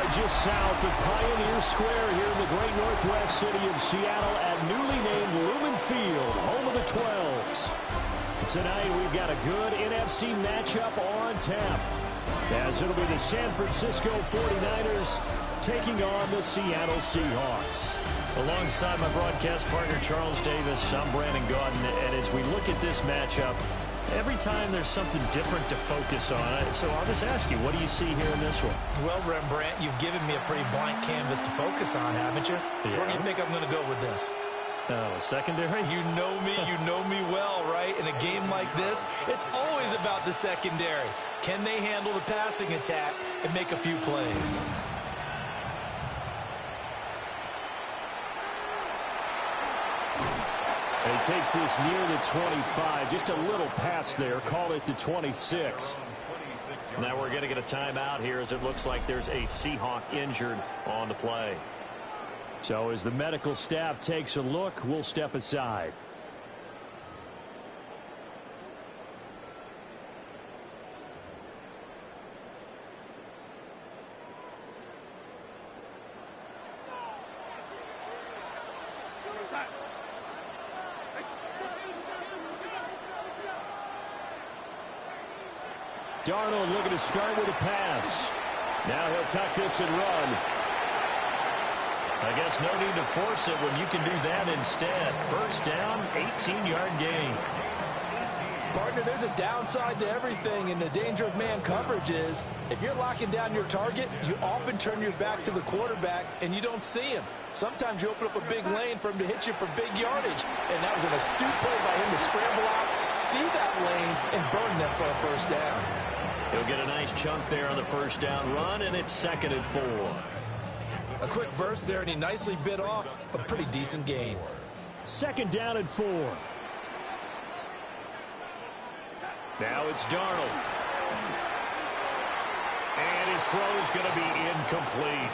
are just south of Pioneer Square here in the great northwest city of Seattle at newly named Lumen Field, home of the 12s. Tonight we've got a good NFC matchup on tap, as it'll be the San Francisco 49ers taking on the Seattle Seahawks. Alongside my broadcast partner Charles Davis, I'm Brandon Gaudin, and as we look at this matchup, every time there's something different to focus on. So I'll just ask you, what do you see here in this one? Well, Rembrandt, you've given me a pretty blank canvas to focus on, haven't you? Yeah. Where do you think I'm going to go with this? Oh, secondary? You know me well, right? In a game like this, it's always about the secondary. Can they handle the passing attack and make a few plays? And he takes this near the 25, just a little pass there, call it the 26. Now we're going to get a timeout here as it looks like there's a Seahawk injured on the play. So as the medical staff takes a look, we'll step aside. Darnold looking to start with a pass. Now he'll tuck this and run. I guess no need to force it when you can do that instead. First down, 18-yard gain. Partner, there's a downside to everything, and the danger of man coverage is if you're locking down your target, you often turn your back to the quarterback and you don't see him. Sometimes you open up a big lane for him to hit you for big yardage, and that was an astute play by him to scramble out, see that lane, and burn them for a first down. He'll get a nice chunk there on the first down run, and it's 2nd and 4. A quick burst there, and he nicely bit off a pretty decent gain. 2nd down and 4. Now it's Darnold. And his throw is going to be incomplete.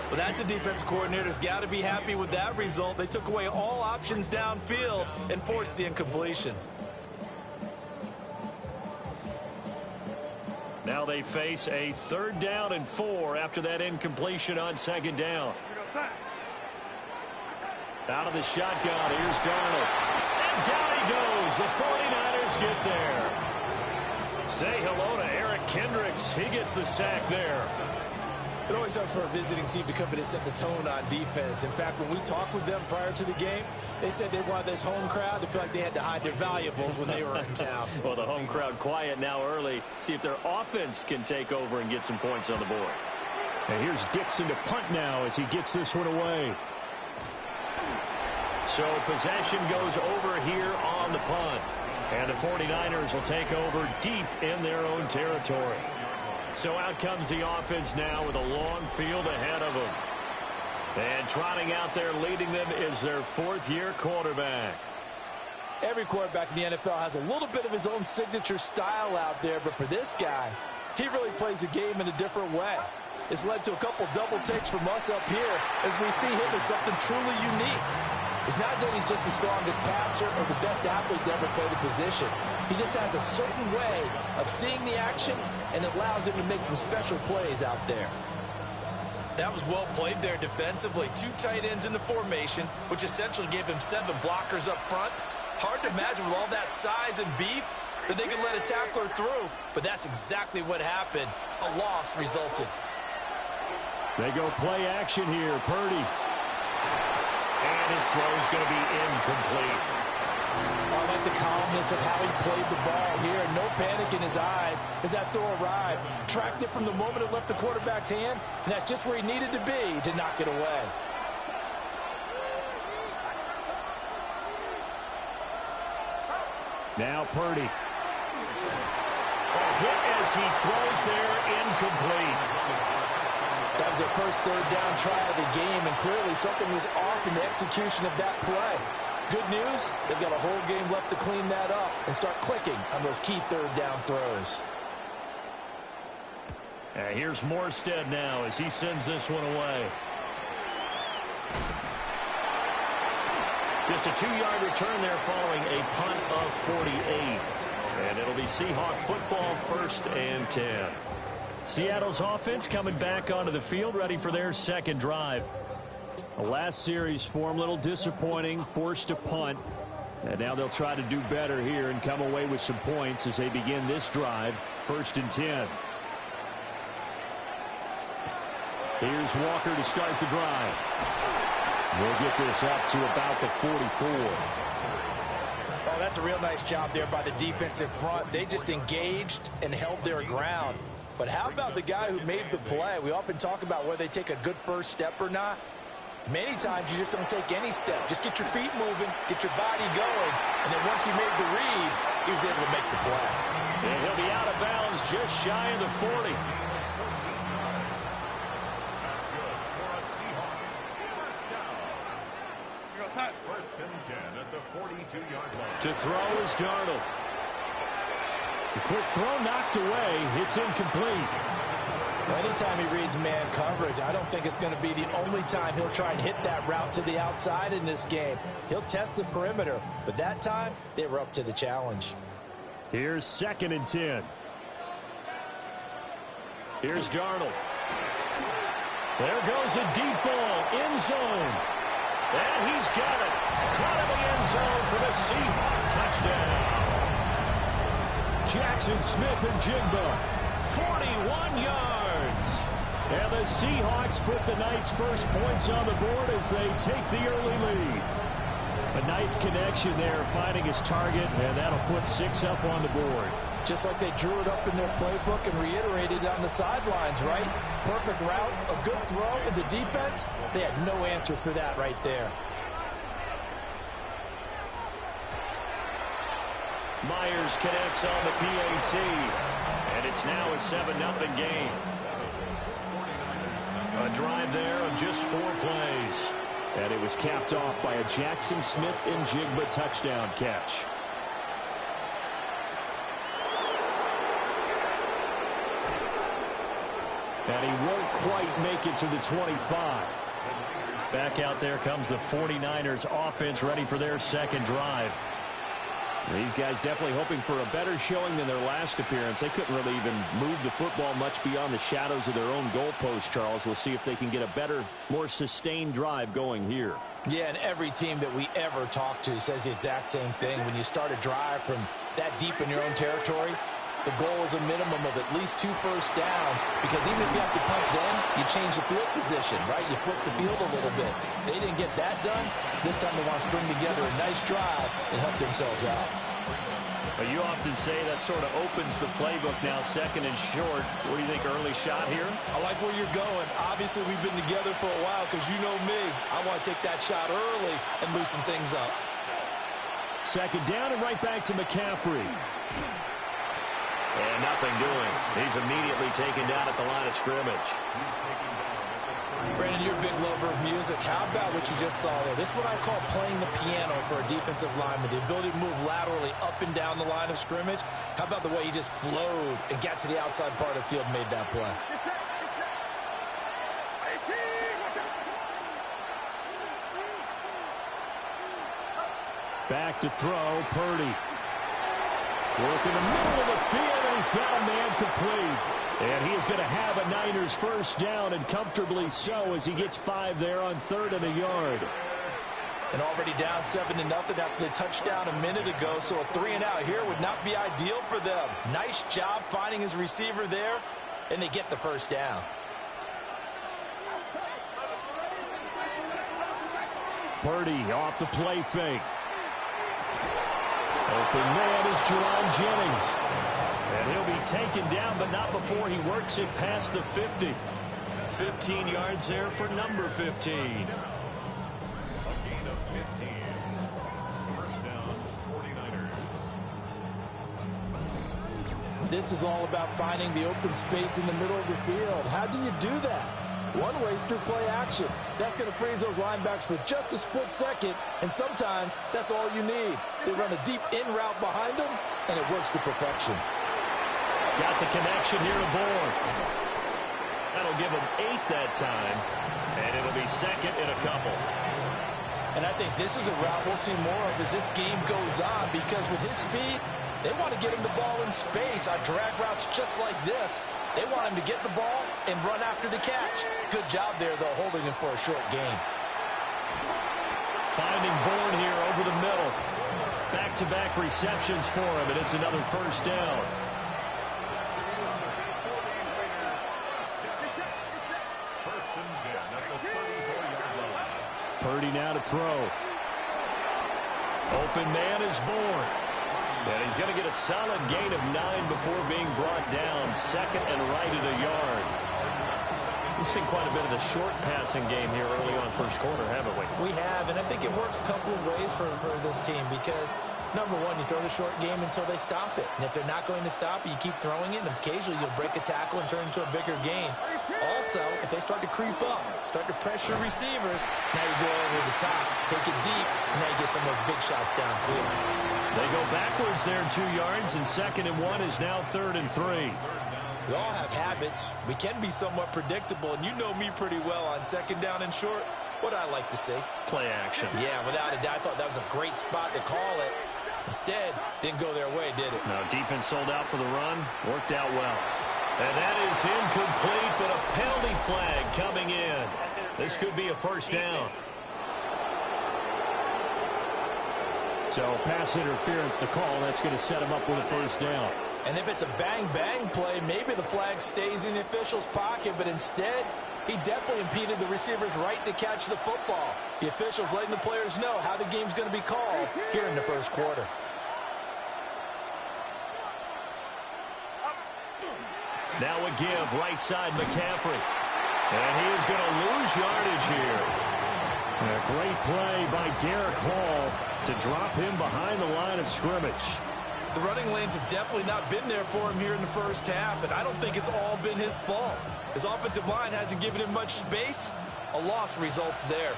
Well, that's a defensive coordinator's got to be happy with that result. They took away all options downfield and forced the incompletion. Now they face a 3rd down and 4 after that incompletion on 2nd down. Out of the shotgun, here's Darnold. And down he goes. The 49ers get there. Say hello to Eric Kendricks. He gets the sack there. It always helps for a visiting team to come in and set the tone on defense. In fact, when we talked with them prior to the game, they said they wanted this home crowd to feel like they had to hide their valuables when they were in town. Well, the home crowd quiet now early. See if their offense can take over and get some points on the board. And here's Dixon to punt now as he gets this one away. So possession goes over here on the punt. And the 49ers will take over deep in their own territory. So out comes the offense now with a long field ahead of them. And trotting out there leading them is their 4th-year quarterback. Every quarterback in the NFL has a little bit of his own signature style out there, but for this guy, he really plays the game in a different way. It's led to a couple double takes from us up here as we see him as something truly unique. It's not that he's just the strongest passer or the best athlete to ever play the position. He just has a certain way of seeing the action, and it allows him to make some special plays out there. That was well played there defensively. 2 tight ends in the formation, which essentially gave him 7 blockers up front. Hard to imagine with all that size and beef that they could let a tackler through, but that's exactly what happened. A loss resulted. They go play action here. Purdy. And his throw is going to be incomplete. I like the calmness of how he played the ball here. No panic in his eyes as that throw arrived. Tracked it from the moment it left the quarterback's hand, and that's just where he needed to be to knock it away. Now Purdy. A hit as he throws there, incomplete. That was their first 3rd down try of the game, and clearly something was off in the execution of that play. Good news, they've got a whole game left to clean that up and start clicking on those key 3rd down throws. Here's Morstead now as he sends this one away. Just a 2-yard return there following a punt of 48. And it'll be Seahawk football, 1st and 10. Seattle's offense coming back onto the field, ready for their second drive. The last series for them, a little disappointing, forced to punt. And now they'll try to do better here and come away with some points as they begin this drive. 1st and 10. Here's Walker to start the drive. We'll get this up to about the 44. Oh, that's a real nice job there by the defensive front. They just engaged and held their ground. But how about the guy who made the play? We often talk about whether they take a good first step or not. Many times you just don't take any step. Just get your feet moving, get your body going, and then once he made the read, he was able to make the play. And he'll be out of bounds just shy of the 40. First and 10 at the 42-yard line. To throw is Darnold. The quick throw knocked away. It's incomplete. Anytime he reads man coverage, I don't think it's going to be the only time he'll try and hit that route to the outside in this game. He'll test the perimeter, but that time they were up to the challenge. Here's 2nd and 10. Here's Darnold. There goes a deep ball, end zone. And he's got it. Caught in the end zone for the Seahawks touchdown. Jackson Smith and Jigba. 41 yards. And the Seahawks put the Knights' first points on the board as they take the early lead. A nice connection there, finding his target, and that'll put 6 up on the board. Just like they drew it up in their playbook and reiterated on the sidelines, right? Perfect route, a good throw, and the defense, they had no answer for that right there. Myers connects on the PAT, and it's now a 7-0 game. A drive there of just 4 plays. And it was capped off by a Jackson Smith and Jigba touchdown catch. And he won't quite make it to the 25. Back out there comes the 49ers offense, ready for their second drive. These guys definitely hoping for a better showing than their last appearance. They couldn't really even move the football much beyond the shadows of their own goalpost, Charles. We'll see if they can get a better, more sustained drive going here. Yeah, and every team that we ever talk to says the exact same thing. When you start a drive from that deep in your own territory, the goal is a minimum of at least 2 first downs, because even if you have to punt then, you change the field position, right? You flip the field a little bit. They didn't get that done. This time they want to string together a nice drive and help themselves out. But you often say that sort of opens the playbook now, 2nd and short. What do you think, early shot here? I like where you're going. Obviously, we've been together for a while because you know me. I want to take that shot early and loosen things up. 2nd down and right back to McCaffrey. And nothing doing. He's immediately taken down at the line of scrimmage. Brandon, you're a big lover of music. How about what you just saw there? This is what I call playing the piano for a defensive lineman. The ability to move laterally up and down the line of scrimmage. How about the way he just flowed and got to the outside part of the field and made that play? Back to throw, Purdy. Work in the middle of the field, and he's got a man complete. And he is going to have a Niners first down, and comfortably so, as he gets 5 there on 3rd and a yard. And already down 7-0 after the touchdown a minute ago, so a 3-and-out here would not be ideal for them. Nice job finding his receiver there, and they get the first down. Purdy off the play fake. Open man is Jerron Jennings. And he'll be taken down, but not before he works it past the 50. 15 yards there for number 15. A gain of 15. First down, 49ers. This is all about finding the open space in the middle of the field. How do you do that? One way is through play action. That's going to freeze those linebackers for just a split second, and sometimes that's all you need. They run a deep in route behind them, and it works to perfection. Got the connection here aboard. That'll give him 8 that time, and it'll be 2nd and a couple. And I think this is a route we'll see more of as this game goes on, because with his speed, they want to get him the ball in space on drag routes just like this. They want him to get the ball and run after the catch. Good job there, though, holding him for a short gain. Finding Bourne here over the middle. Back-to-back receptions for him, and it's another first down. First and 10 at the 34-yard line. Purdy now to throw. Open man is Bourne. And he's going to get a solid gain of 9 before being brought down. Second and right at a yard. We've seen quite a bit of the short passing game here early on first quarter, haven't we? We have, and I think it works a couple of ways for this team because, number one, you throw the short game until they stop it. And if they're not going to stop it, you keep throwing it, and occasionally you'll break a tackle and turn it into a bigger gain. Also, if they start to creep up, start to pressure receivers, now you go over the top, take it deep, and now you get some of those big shots downfield. They go backwards there 2 yards, and 2nd and 1 is now 3rd and 3. We all have habits. We can be somewhat predictable, and you know me pretty well on 2nd down and short. What I like to see? Play action. Yeah, without a doubt. I thought that was a great spot to call it. Instead, didn't go their way, did it? No, defense sold out for the run. Worked out well. And that is incomplete, but a penalty flag coming in. This could be a first down. So pass interference to call. That's going to set him up with a first down. And if it's a bang-bang play, maybe the flag stays in the official's pocket, but instead, he definitely impeded the receiver's right to catch the football. The officials letting the players know how the game's going to be called here in the first quarter. Now a give, right side McCaffrey. And he is going to lose yardage here. A great play by Derek Hall to drop him behind the line of scrimmage. The running lanes have definitely not been there for him here in the first half, and I don't think it's all been his fault. His offensive line hasn't given him much space. A loss results there.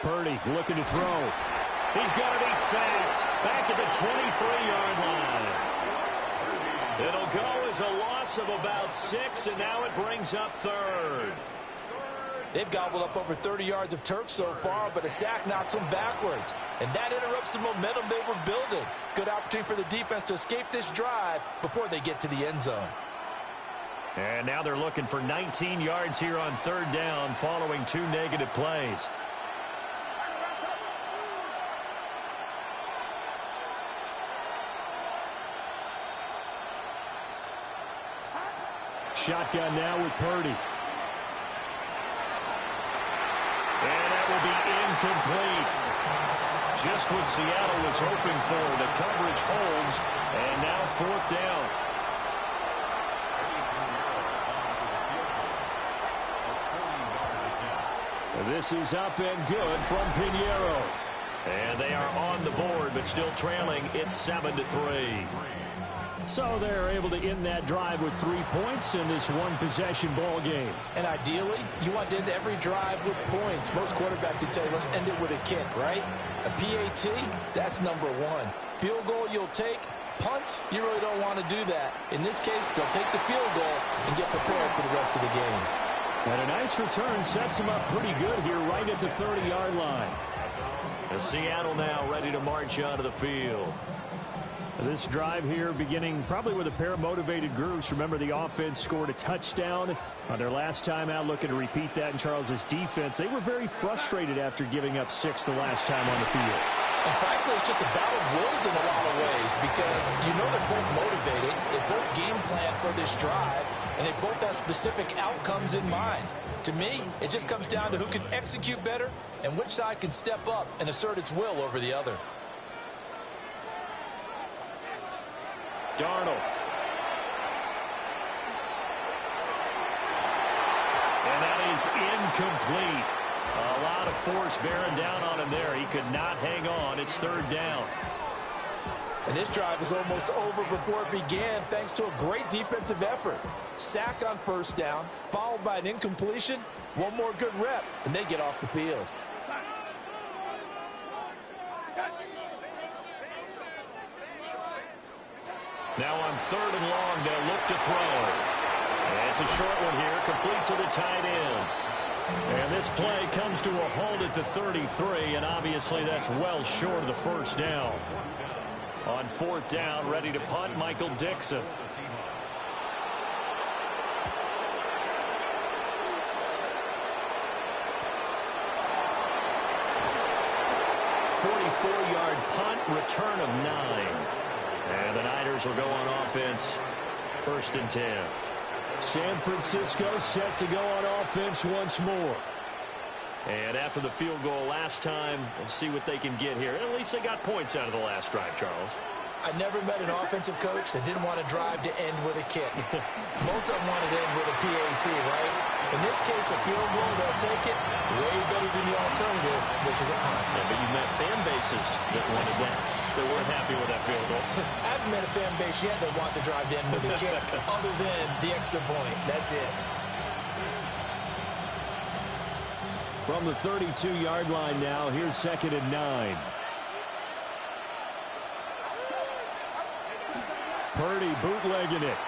Purdy looking to throw. He's going to be sacked back at the 23-yard line. It'll go as a loss of about 6, and now it brings up 3rd. They've gobbled up over 30 yards of turf so far, but a sack knocks them backwards. And that interrupts the momentum they were building. Good opportunity for the defense to escape this drive before they get to the end zone. And now they're looking for 19 yards here on 3rd down following 2 negative plays. Shotgun now with Purdy. And that will be incomplete. Just what Seattle was hoping for. The coverage holds, and now 4th down. This is up and good from Pinheiro. And they are on the board, but still trailing. It's 7-3. So they're able to end that drive with 3 points in this one-possession ball game. And ideally, you want to end every drive with points. Most quarterbacks would tell you, let's end it with a kick, right? A PAT, that's number 1. Field goal you'll take. Punts, you really don't want to do that. In this case, they'll take the field goal and get prepared for the rest of the game. And a nice return sets them up pretty good here right at the 30-yard line. And Seattle now ready to march onto the field. This drive here beginning probably with a pair of motivated groups. Remember, the offense scored a touchdown on their last time out, looking to repeat that in Charles's defense. They were very frustrated after giving up 6 the last time on the field. And frankly, it's just a battle of wills in a lot of ways because you know they're both motivated. They both game plan for this drive, and they both have specific outcomes in mind. To me, it just comes down to who can execute better and which side can step up and assert its will over the other. Darnold. And that is incomplete. A lot of force bearing down on him there. He could not hang on. It's 3rd down. And this drive is almost over before it began thanks to a great defensive effort. Sack on 1st down, followed by an incompletion. One more good rep, and they get off the field. Now on 3rd and long, they'll look to throw. And it's a short one here, complete to the tight end. And this play comes to a halt at the 33, and obviously that's well short of the 1st down. On 4th down, ready to punt, Michael Dixon. Yard punt, return of 9. And the Niners will go on offense, 1st and 10. San Francisco set to go on offense once more. And after the field goal last time, we'll see what they can get here. At least they got points out of the last drive, Charles. I never met an offensive coach that didn't want to drive to end with a kick. Most of them wanted to end with a PAT, right? In this case, a field goal, they'll take it. Way better than the alternative, which is a punt. Yeah, but you've met fan bases that wanted that. They weren't happy with that field goal. I haven't met a fan base yet that wants to drive to end with a kick other than the extra point. That's it. From the 32-yard line now, here's 2nd and 9. Purdy bootlegging it.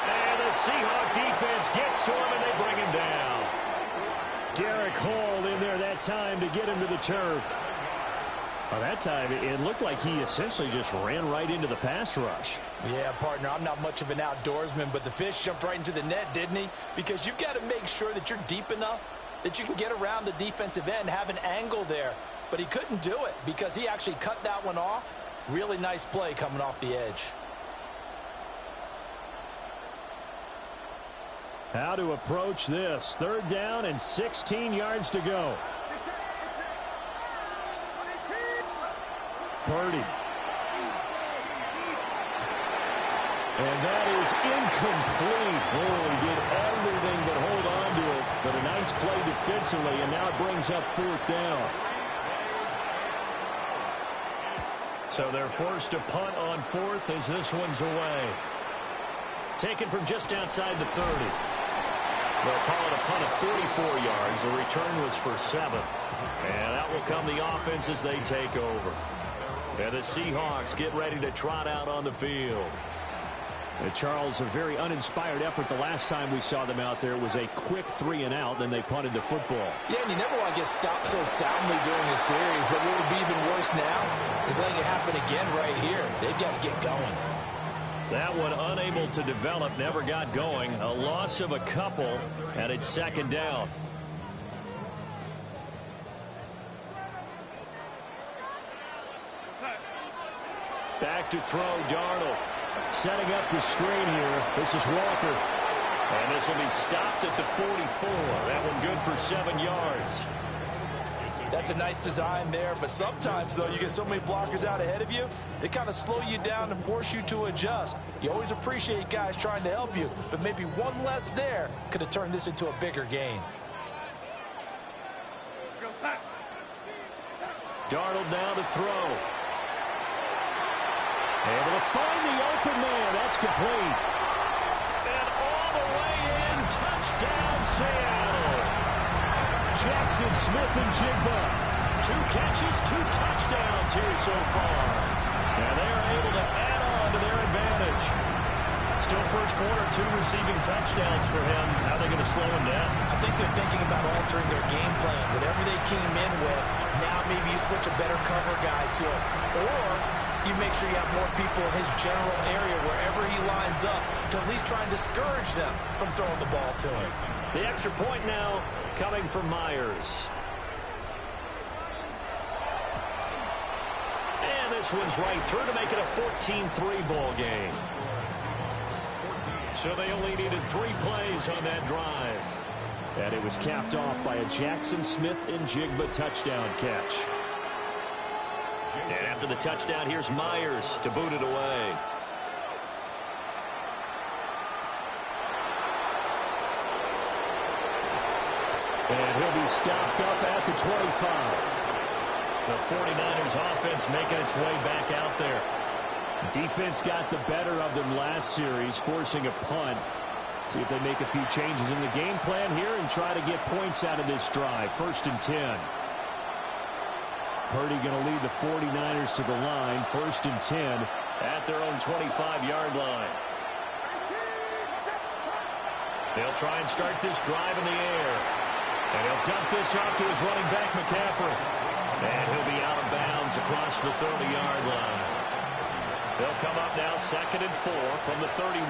And the Seahawks defense gets to him, and they bring him down. Derek Hall in there that time to get him to the turf. Well, that time, it looked like he essentially just ran right into the pass rush. Yeah, partner, I'm not much of an outdoorsman, but the fish jumped right into the net, didn't he? Because you've got to make sure that you're deep enough that you can get around the defensive end, have an angle there. But he couldn't do it because he actually cut that one off. Really nice play coming off the edge. How to approach this. 3rd down and 16 yards to go. Purdy. And that is incomplete. Oh, he did everything but hold on to it. But a nice play defensively, and now it brings up 4th down. So they're forced to punt on 4th as this one's away. Taken from just outside the 30. They'll call it a punt of 44 yards. The return was for 7. And out will come the offense as they take over. And the Seahawks get ready to trot out on the field. And Charles, a very uninspired effort the last time we saw them out there. It was a quick 3 and out, then they punted the football. Yeah, and you never want to get stopped so soundly during a series, but what would be even worse now is letting it happen again right here. They've got to get going. That one unable to develop, never got going. A loss of a couple, and it's 2nd down. Back to throw, Darnold. Setting up the screen here. This is Walker. And this will be stopped at the 44. That one good for 7 yards. That's a nice design there, but sometimes, though, you get so many blockers out ahead of you, they kind of slow you down and force you to adjust. You always appreciate guys trying to help you, but maybe one less there could have turned this into a bigger gain. Darnold now to throw. Able to find the open man. That's complete. And all the way in, touchdown Seattle. Jackson Smith and Jigba. 2 catches, 2 touchdowns here so far. And they are able to add on to their advantage. Still first quarter, 2 receiving touchdowns for him. How are they going to slow him down? I think they're thinking about altering their game plan. Whatever they came in with, now maybe you switch a better cover guy to him. Or you make sure you have more people in his general area wherever he lines up to at least try and discourage them from throwing the ball to him. The extra point now coming from Myers. And this one's right through to make it a 14-3 ball game. So they only needed 3 plays on that drive. And it was capped off by a Jackson Smith and Jigba touchdown catch. And after the touchdown, here's Myers to boot it away. And he'll be stopped up at the 25. The 49ers offense making its way back out there. Defense got the better of them last series, forcing a punt. See if they make a few changes in the game plan here and try to get points out of this drive. 1st and 10. Purdy going to lead the 49ers to the line. 1st and 10 at their own 25-yard line. They'll try and start this drive in the air. And he'll dump this off to his running back, McCaffrey. And he'll be out of bounds It's across the 30-yard line. They'll come up now 2nd and 4 from the 31.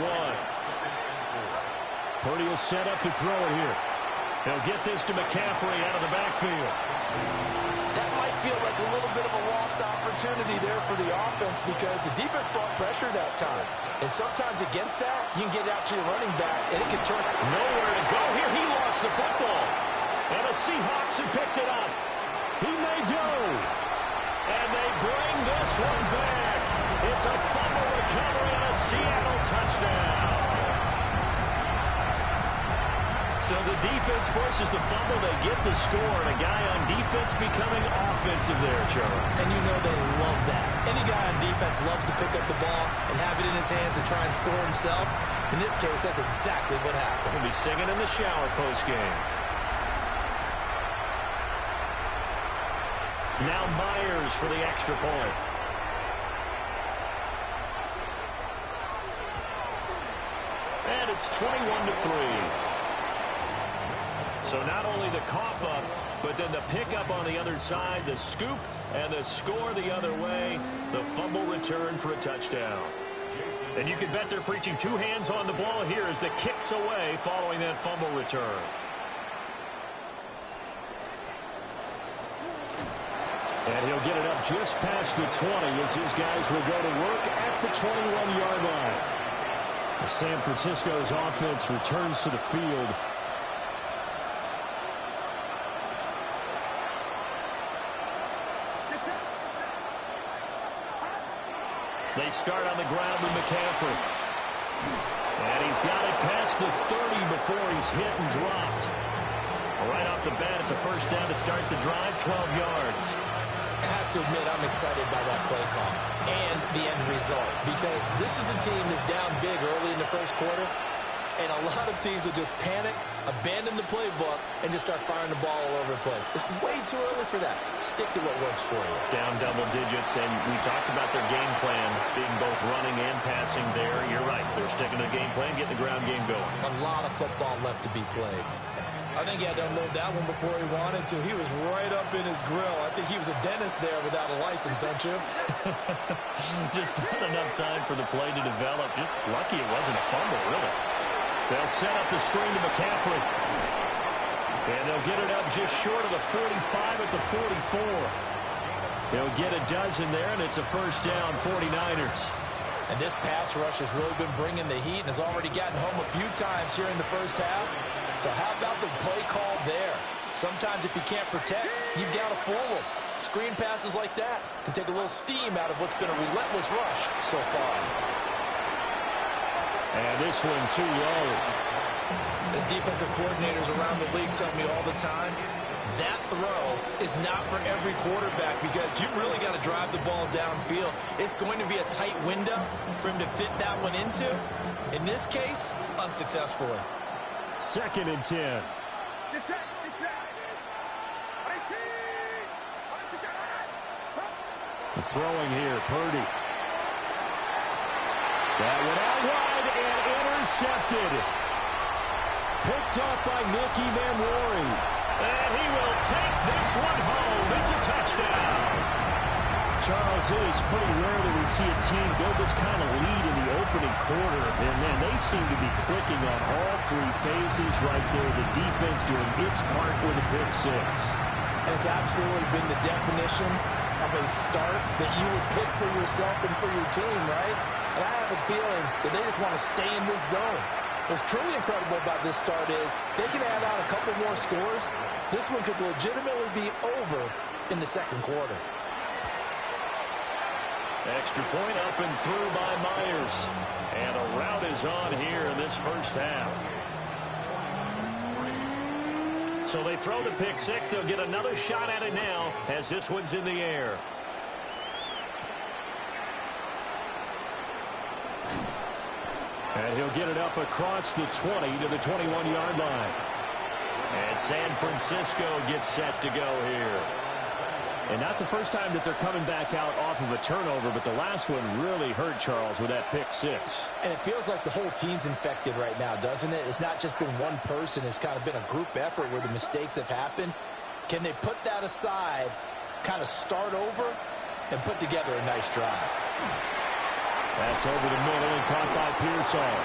Purdy will set up to throw it here. They'll get this to McCaffrey out of the backfield. That might feel like a little bit of a lost opportunity there for the offense because the defense brought pressure that time. And sometimes against that, you can get out to your running back, and it can turn. Nowhere to go here. He lost the football. And the Seahawks have picked it up. He may go. And they bring this one back. It's a fumble recovery and a Seattle touchdown. So the defense forces the fumble. They get the score, and a guy on defense becoming offensive there, Charles. And you know they love that. Any guy on defense loves to pick up the ball and have it in his hands and try and score himself. In this case, that's exactly what happened. He'll be singing in the shower post-game. Now Myers for the extra point. And it's 21-3. So not only the cough up, but then the pickup on the other side, the scoop, and the score the other way, the fumble return for a touchdown. And you can bet they're preaching two hands on the ball here as the kicks away following that fumble return. And he'll get it up just past the 20 as his guys will go to work at the 21-yard line. San Francisco's offense returns to the field. They start on the ground with McCaffrey. And he's got it past the 30 before he's hit and dropped. Right off the bat, it's a first down to start the drive, 12 yards. I have to admit, I'm excited by that play call and the end result because this is a team that's down big early in the first quarter, and a lot of teams will just panic, abandon the playbook, and just start firing the ball all over the place. It's way too early for that. Stick to what works for you. Down double digits, and we talked about their game plan being both running and passing there. You're right. They're sticking to the game plan, getting the ground game going. A lot of football left to be played. I think he had to unload that one before he wanted to. He was right up in his grill. I think he was a dentist there without a license, don't you? Just not enough time for the play to develop. Just lucky it wasn't a fumble, really. They'll set up the screen to McCaffrey. And they'll get it up just short of the 45 at the 44. They'll get a dozen there, and it's a first down, 49ers. And this pass rush has really been bringing the heat and has already gotten home a few times here in the first half. So how about the play call there? Sometimes if you can't protect, you've got to fool them. Screen passes like that can take a little steam out of what's been a relentless rush so far. And this one too low. As defensive coordinators around the league tell me all the time, that throw is not for every quarterback because you've really got to drive the ball downfield. It's going to be a tight window for him to fit that one into. In this case, unsuccessfully. 2nd and 10. Throwing here, Purdy. That one out wide and intercepted. Picked up by Nicky Manwari. And he will take this one home. It's a touchdown. Charles, it is pretty rare that we see a team build this kind of lead in the opening quarter. And then they seem to be clicking on all three phases right there. The defense doing its part with a pick six. And it's absolutely been the definition of a start that you would pick for yourself and for your team, right? And I have a feeling that they just want to stay in this zone. What's truly incredible about this start is they can add on a couple more scores. This one could legitimately be over in the second quarter. Extra point up and through by Myers. And a rout is on here in this first half. So they throw the pick six. They'll get another shot at it now as this one's in the air. And he'll get it up across the 20 to the 21-yard line. And San Francisco gets set to go here. And not the first time that they're coming back out off of a turnover, but the last one really hurt Charles with that pick six. And it feels like the whole team's infected right now, doesn't it? It's not just been one person. It's kind of been a group effort where the mistakes have happened. Can they put that aside, kind of start over, and put together a nice drive. That's over the middle and caught by Pearsall.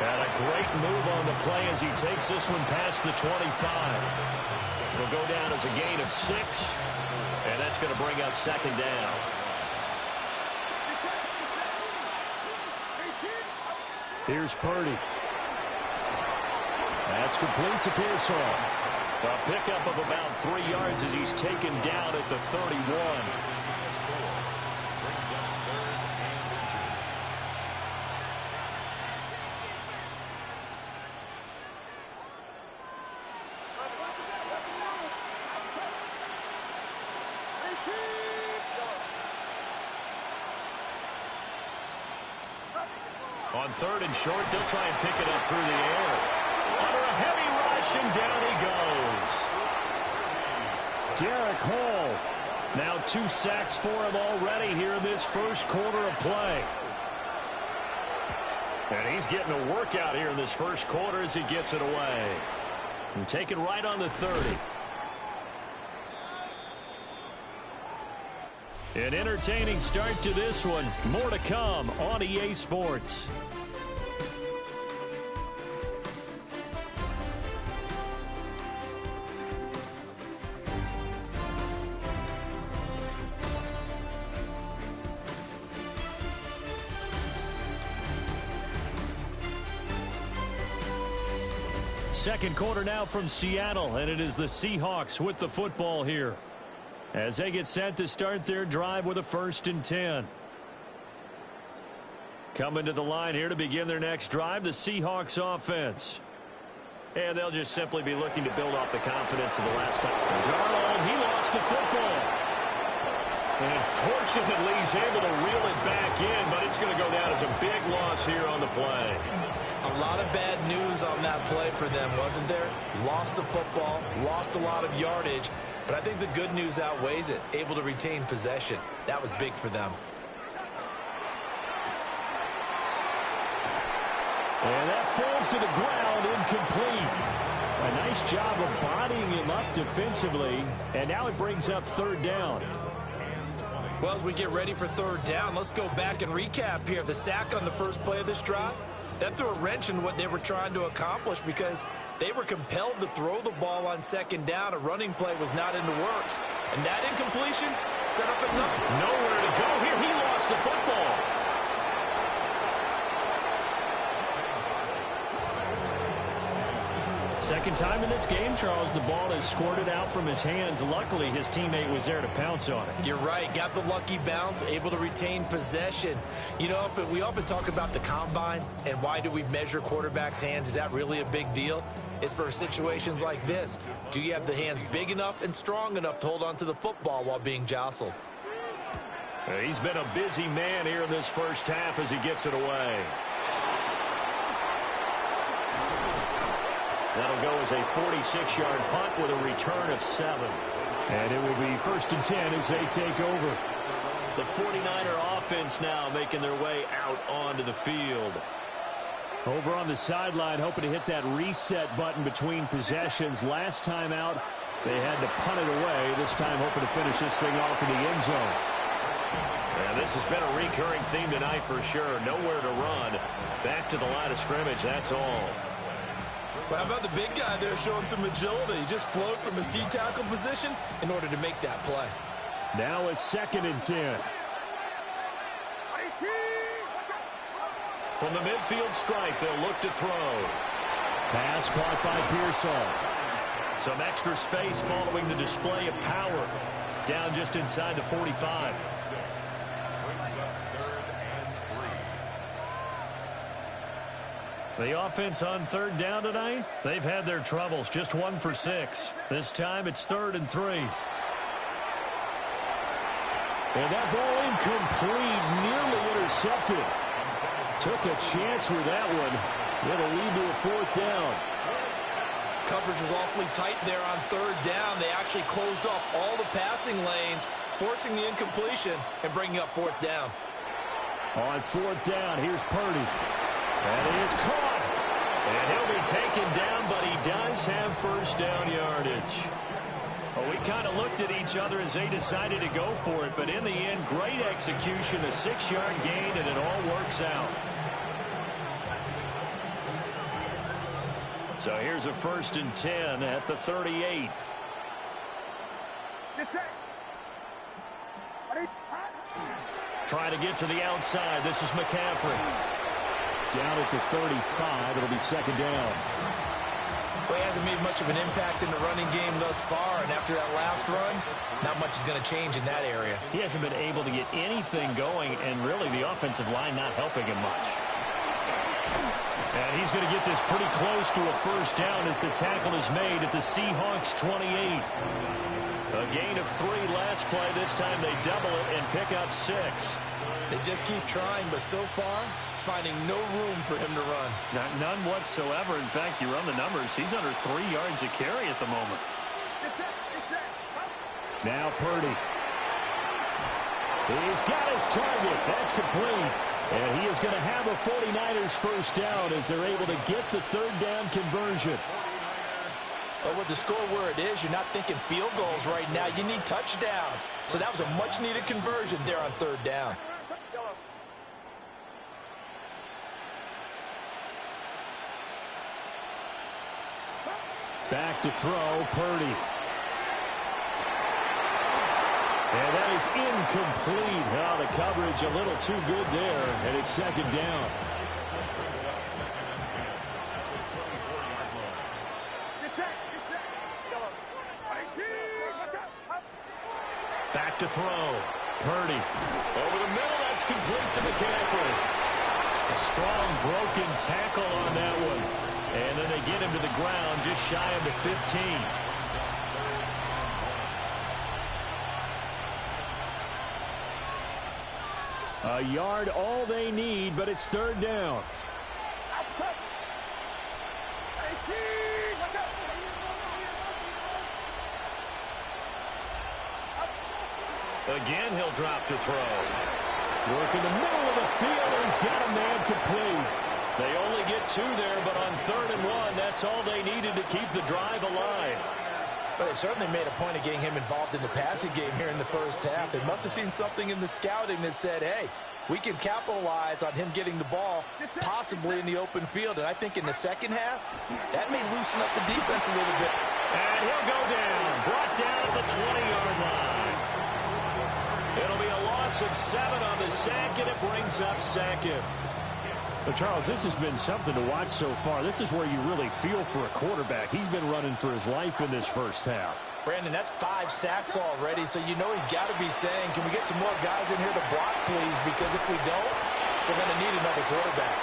And a great move on the play as he takes this one past the 25. It'll go down as a gain of 6, and that's going to bring up second down. Here's Purdy. That's complete to Pearsall. A pickup of about 3 yards as he's taken down at the 31. On 3rd and short, they'll try and pick it up through the air. Under a heavy rush, and down he goes. Derek Hall. Now 2 sacks for him already here in this first quarter of play. And he's getting a workout here in this first quarter as he gets it away. And taken right on the 30. An entertaining start to this one. More to come on EA Sports. Second quarter now from Seattle, and it is the Seahawks with the football here as they get set to start their drive with a 1st and 10. Coming to the line here to begin their next drive, the Seahawks offense. And they'll just simply be looking to build off the confidence of the last time. Darnold, he lost the football. And fortunately, he's able to reel it back in, but it's going to go down as a big loss here on the play. A lot of bad news on that play for them, wasn't there? Lost the football, lost a lot of yardage, but I think the good news outweighs it. Able to retain possession. That was big for them. And that falls to the ground, incomplete. A nice job of bodying him up defensively, and now it brings up 3rd down. Well, as we get ready for 3rd down, let's go back and recap here. The sack on the first play of this drive, that threw a wrench in what they were trying to accomplish because they were compelled to throw the ball on 2nd down. A running play was not in the works. And that incompletion set up another. Nowhere to go here. He lost the football. Second time in this game, Charles, the ball is squirted out from his hands. Luckily, his teammate was there to pounce on it. You're right. Got the lucky bounce, able to retain possession. You know, we often talk about the combine and why do we measure quarterbacks' hands. Is that really a big deal? It's for situations like this. Do you have the hands big enough and strong enough to hold on to the football while being jostled? He's been a busy man here in this first half as he gets it away. That'll go as a 46-yard punt with a return of 7. And it will be 1st and 10 as they take over. The 49er offense now making their way out onto the field. Over on the sideline, hoping to hit that reset button between possessions. Last time out, they had to punt it away. This time hoping to finish this thing off in the end zone. And this has been a recurring theme tonight for sure. Nowhere to run. Back to the line of scrimmage, that's all. Well, how about the big guy there showing some agility? He just flowed from his D-tackle position in order to make that play. Now it's 2nd and 10. From the midfield stripe, they'll look to throw. Pass caught by Pearsall. Some extra space following the display of power. Down just inside the 45. The offense on 3rd down tonight, they've had their troubles. Just 1 for 6. This time it's 3rd and 3. And that ball incomplete, nearly intercepted. Took a chance with that one. It'll lead to a 4th down. Coverage was awfully tight there on 3rd down. They actually closed off all the passing lanes, forcing the incompletion and bringing up 4th down. On 4th down, here's Purdy. And he is caught. And he'll be taken down, but he does have 1st down yardage. A week kind of looked at each other as they decided to go for it, but in the end, great execution, a 6-yard gain, and it all works out. So here's a 1st and 10 at the 38. Trying to get to the outside. This is McCaffrey. Down at the 35. It'll be 2nd down. Well, he hasn't made much of an impact in the running game thus far, and after that last run, not much is going to change in that area. He hasn't been able to get anything going, and really the offensive line not helping him much. And he's going to get this pretty close to a 1st down as the tackle is made at the Seahawks 28. A gain of 3 last play. This time they double it and pick up 6. They just keep trying, but so far, finding no room for him to run. None whatsoever. In fact, you run the numbers. He's under 3 yards a carry at the moment. Now Purdy. He's got his target. That's complete. And he is going to have a 49ers 1st down as they're able to get the 3rd down conversion. But with the score where it is, you're not thinking field goals right now. You need touchdowns. So that was a much-needed conversion there on 3rd down. Back to throw, Purdy. And that is incomplete. Oh, the coverage a little too good there, and it's 2nd down. Back to throw. Purdy. Over the middle, that's complete to McCaffrey. A strong broken tackle on that one. And then they get him to the ground just shy of the 15. A yard all they need, but it's 3rd down. Again, he'll drop to throw. Work in the middle of the field, and he's got a man complete. They only get 2 there, but on 3rd and 1, that's all they needed to keep the drive alive. But they certainly made a point of getting him involved in the passing game here in the 1st half. They must have seen something in the scouting that said, hey, we can capitalize on him getting the ball, possibly in the open field. And I think in the 2nd half, that may loosen up the defense a little bit. And he'll go down, brought down at the 20-yard line. It'll be a loss of 7 on the sack, and it brings up 2nd. But, Charles, this has been something to watch so far. This is where you really feel for a quarterback. He's been running for his life in this 1st half. Brandon, that's 5 sacks already, so you know he's got to be saying, can we get some more guys in here to block, please? Because if we don't, we're going to need another quarterback.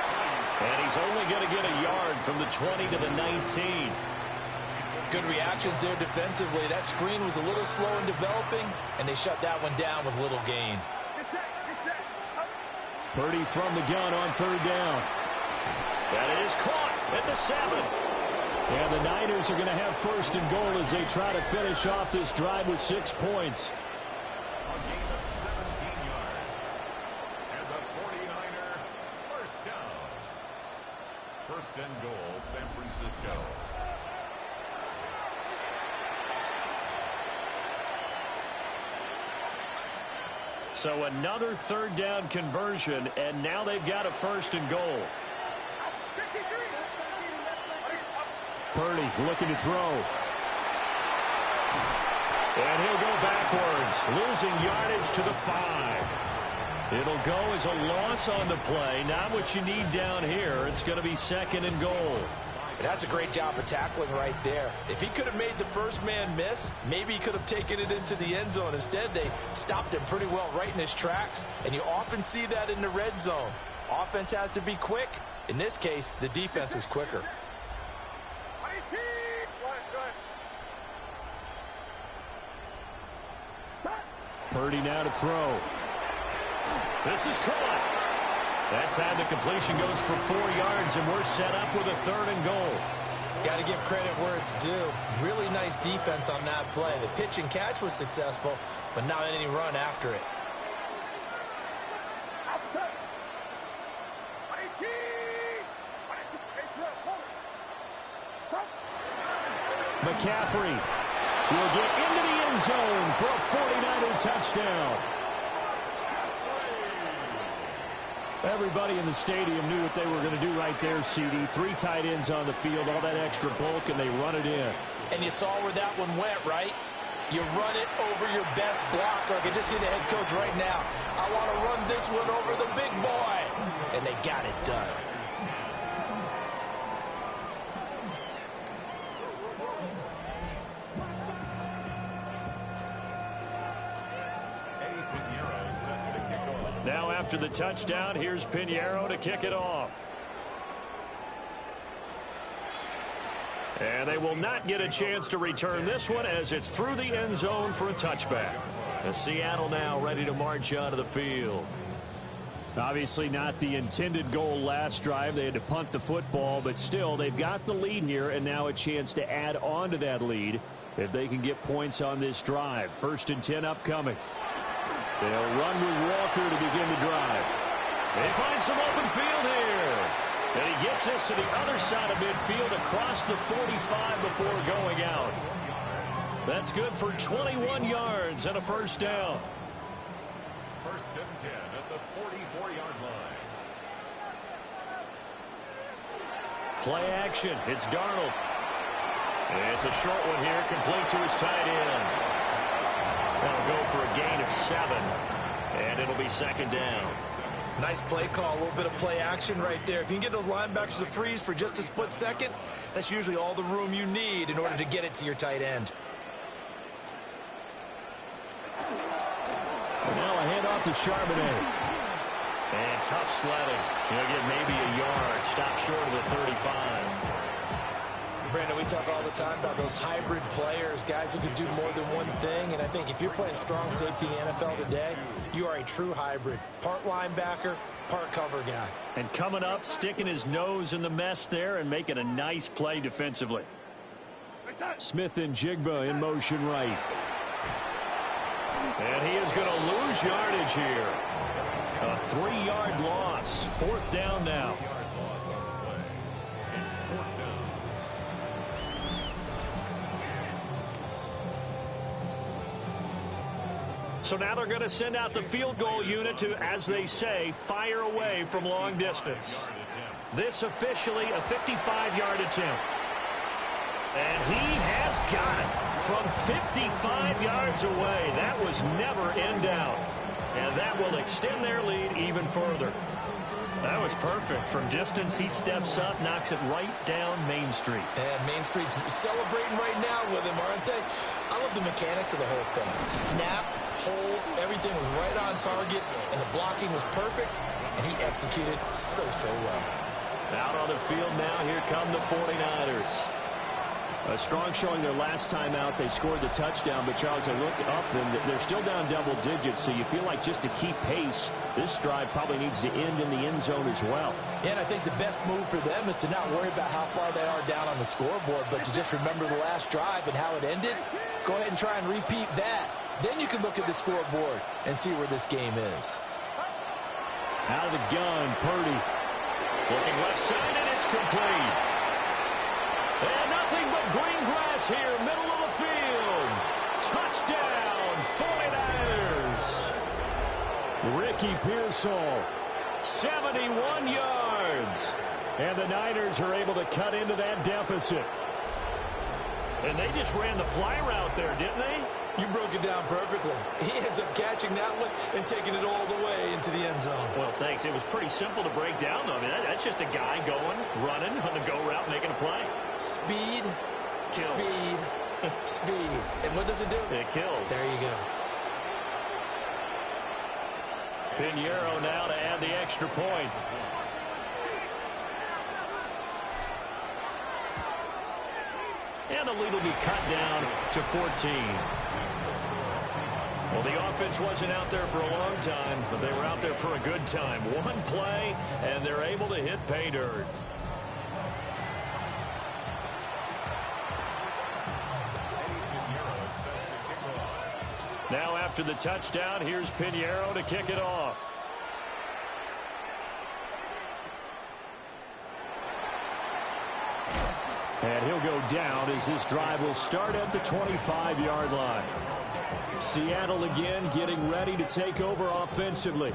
And he's only going to get a yard from the 20 to the 19. Good reactions there defensively. That screen was a little slow in developing, and they shut that one down with little gain. Purdy from the gun on 3rd down. That is caught at the 7. And the Niners are going to have 1st and goal as they try to finish off this drive with 6 points. A gain of 17 yards. And the 49er 1st down. 1st and goal, San Francisco. So another 3rd down conversion, and now they've got a 1st and goal. Purdy looking to throw. And he'll go backwards, losing yardage to the 5. It'll go as a loss on the play. Not what you need down here. It's going to be 2nd and goal. And that's a great job of tackling right there. If he could have made the first man miss, maybe he could have taken it into the end zone. Instead, they stopped him pretty well right in his tracks, and you often see that in the red zone. Offense has to be quick. In this case, the defense was quicker. Purdy now to throw. This is caught. That time the completion goes for 4 yards, and we're set up with a 3rd and goal. Got to give credit where it's due. Really nice defense on that play. The pitch and catch was successful, but not any run after it. McCaffrey will get into the end zone for a 49er touchdown. Everybody in the stadium knew what they were going to do right there, CD. 3 tight ends on the field, all that extra bulk, and they run it in. And you saw where that one went, right? You run it over your best blocker. I can just see the head coach right now. I want to run this one over the big boy. And they got it done. Now after the touchdown, here's Pinheiro to kick it off. And they will not get a chance to return this one as it's through the end zone for a touchback. And Seattle now ready to march onto the field. Obviously not the intended goal last drive. They had to punt the football, but still they've got the lead here and now a chance to add on to that lead if they can get points on this drive. 1st and 10 upcoming. They'll run with Walker to begin the drive. They find some open field here. And he gets us to the other side of midfield across the 45 before going out. That's good for 21 yards and a 1st down. 1st and 10 at the 44-yard line. Play action. It's Darnold. And it's a short one here, complete to his tight end. That'll go for a gain of 7. And it'll be 2nd down. Nice play call, a little bit of play action right there. If you can get those linebackers to freeze for just a split second, that's usually all the room you need in order to get it to your tight end. And now a handoff to Charbonnet. And tough sledding. He'll get maybe a yard. Stop short of the 35. Brandon, we talk all the time about those hybrid players, guys who can do more than one thing. And I think if you're playing strong safety in the NFL today, you are a true hybrid. Part linebacker, part cover guy. And coming up, sticking his nose in the mess there and making a nice play defensively. Smith and Jigba in motion right. And he is going to lose yardage here. A 3-yard loss. 4th down now. So now they're going to send out the field goal unit to, as they say, fire away from long distance. This officially a 55-yard attempt. And he has got it from 55 yards away. That was never in doubt. And that will extend their lead even further. That was perfect. From distance, he steps up, knocks it right down Main Street. And Main Street's celebrating right now with him, aren't they? I love the mechanics of the whole thing. Snap, hold, everything was right on target, and the blocking was perfect, and he executed so well. Out on the field now, here come the 49ers. A strong showing their last time out. They scored the touchdown, but Charles, they looked up, and they're still down double digits, so you feel like just to keep pace, this drive probably needs to end in the end zone as well. Yeah, and I think the best move for them is to not worry about how far they are down on the scoreboard, but to just remember the last drive and how it ended. Go ahead and try and repeat that. Then you can look at the scoreboard and see where this game is. Out of the gun, Purdy. Looking left side, and it's complete. And nothing but green grass here, middle of the field. Touchdown, 49ers. Ricky Pearsall. 71 yards. And the Niners are able to cut into that deficit. And they just ran the fly route there, didn't they? You broke it down perfectly. He ends up catching that one and taking it all the way into the end zone. Well, thanks. It was pretty simple to break down, though. I mean, that's just a guy going, running on the go route, making a play. Speed, Kills. speed, speed. And what does it do? It kills. There you go. Pinheiro now to add the extra point. And the lead will be cut down to 14. Well, the offense wasn't out there for a long time, but they were out there for a good time. One play, and they're able to hit pay dirt. Now after the touchdown, here's Pinheiro to kick it off. And he'll go down as this drive will start at the 25-yard line. Seattle again getting ready to take over offensively.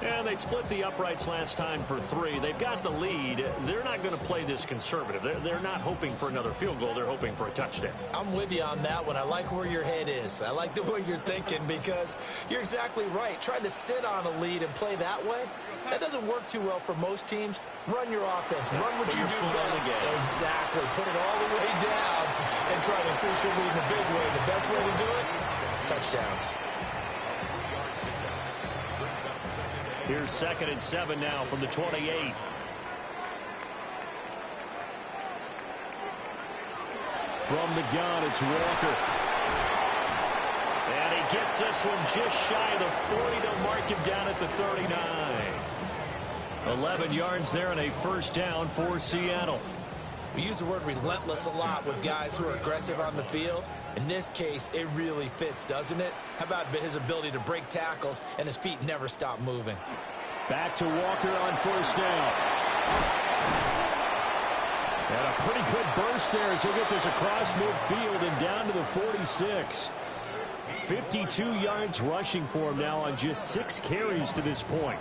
And they split the uprights last time for 3. They've got the lead. They're not going to play this conservative. They're not hoping for another field goal. They're hoping for a touchdown. I'm with you on that one. I like where your head is. I like the way you're thinking because you're exactly right. Trying to sit on a lead and play that way, that doesn't work too well for most teams. Run your offense. Run what you do best. Exactly. Put it all the way down and try to increase your lead in a big way. The best way to do it, touchdowns. Here's 2nd and 7 now from the 28. From the gun, it's Walker. And he gets this one just shy of the 40. They'll mark him down at the 39. 11 yards there and a first down for Seattle. We use the word relentless a lot with guys who are aggressive on the field. In this case, it really fits, doesn't it? How about his ability to break tackles and his feet never stop moving? Back to Walker on first down. And a pretty good burst there as he'll get this across midfield and down to the 46. 52 yards rushing for him now on just 6 carries to this point.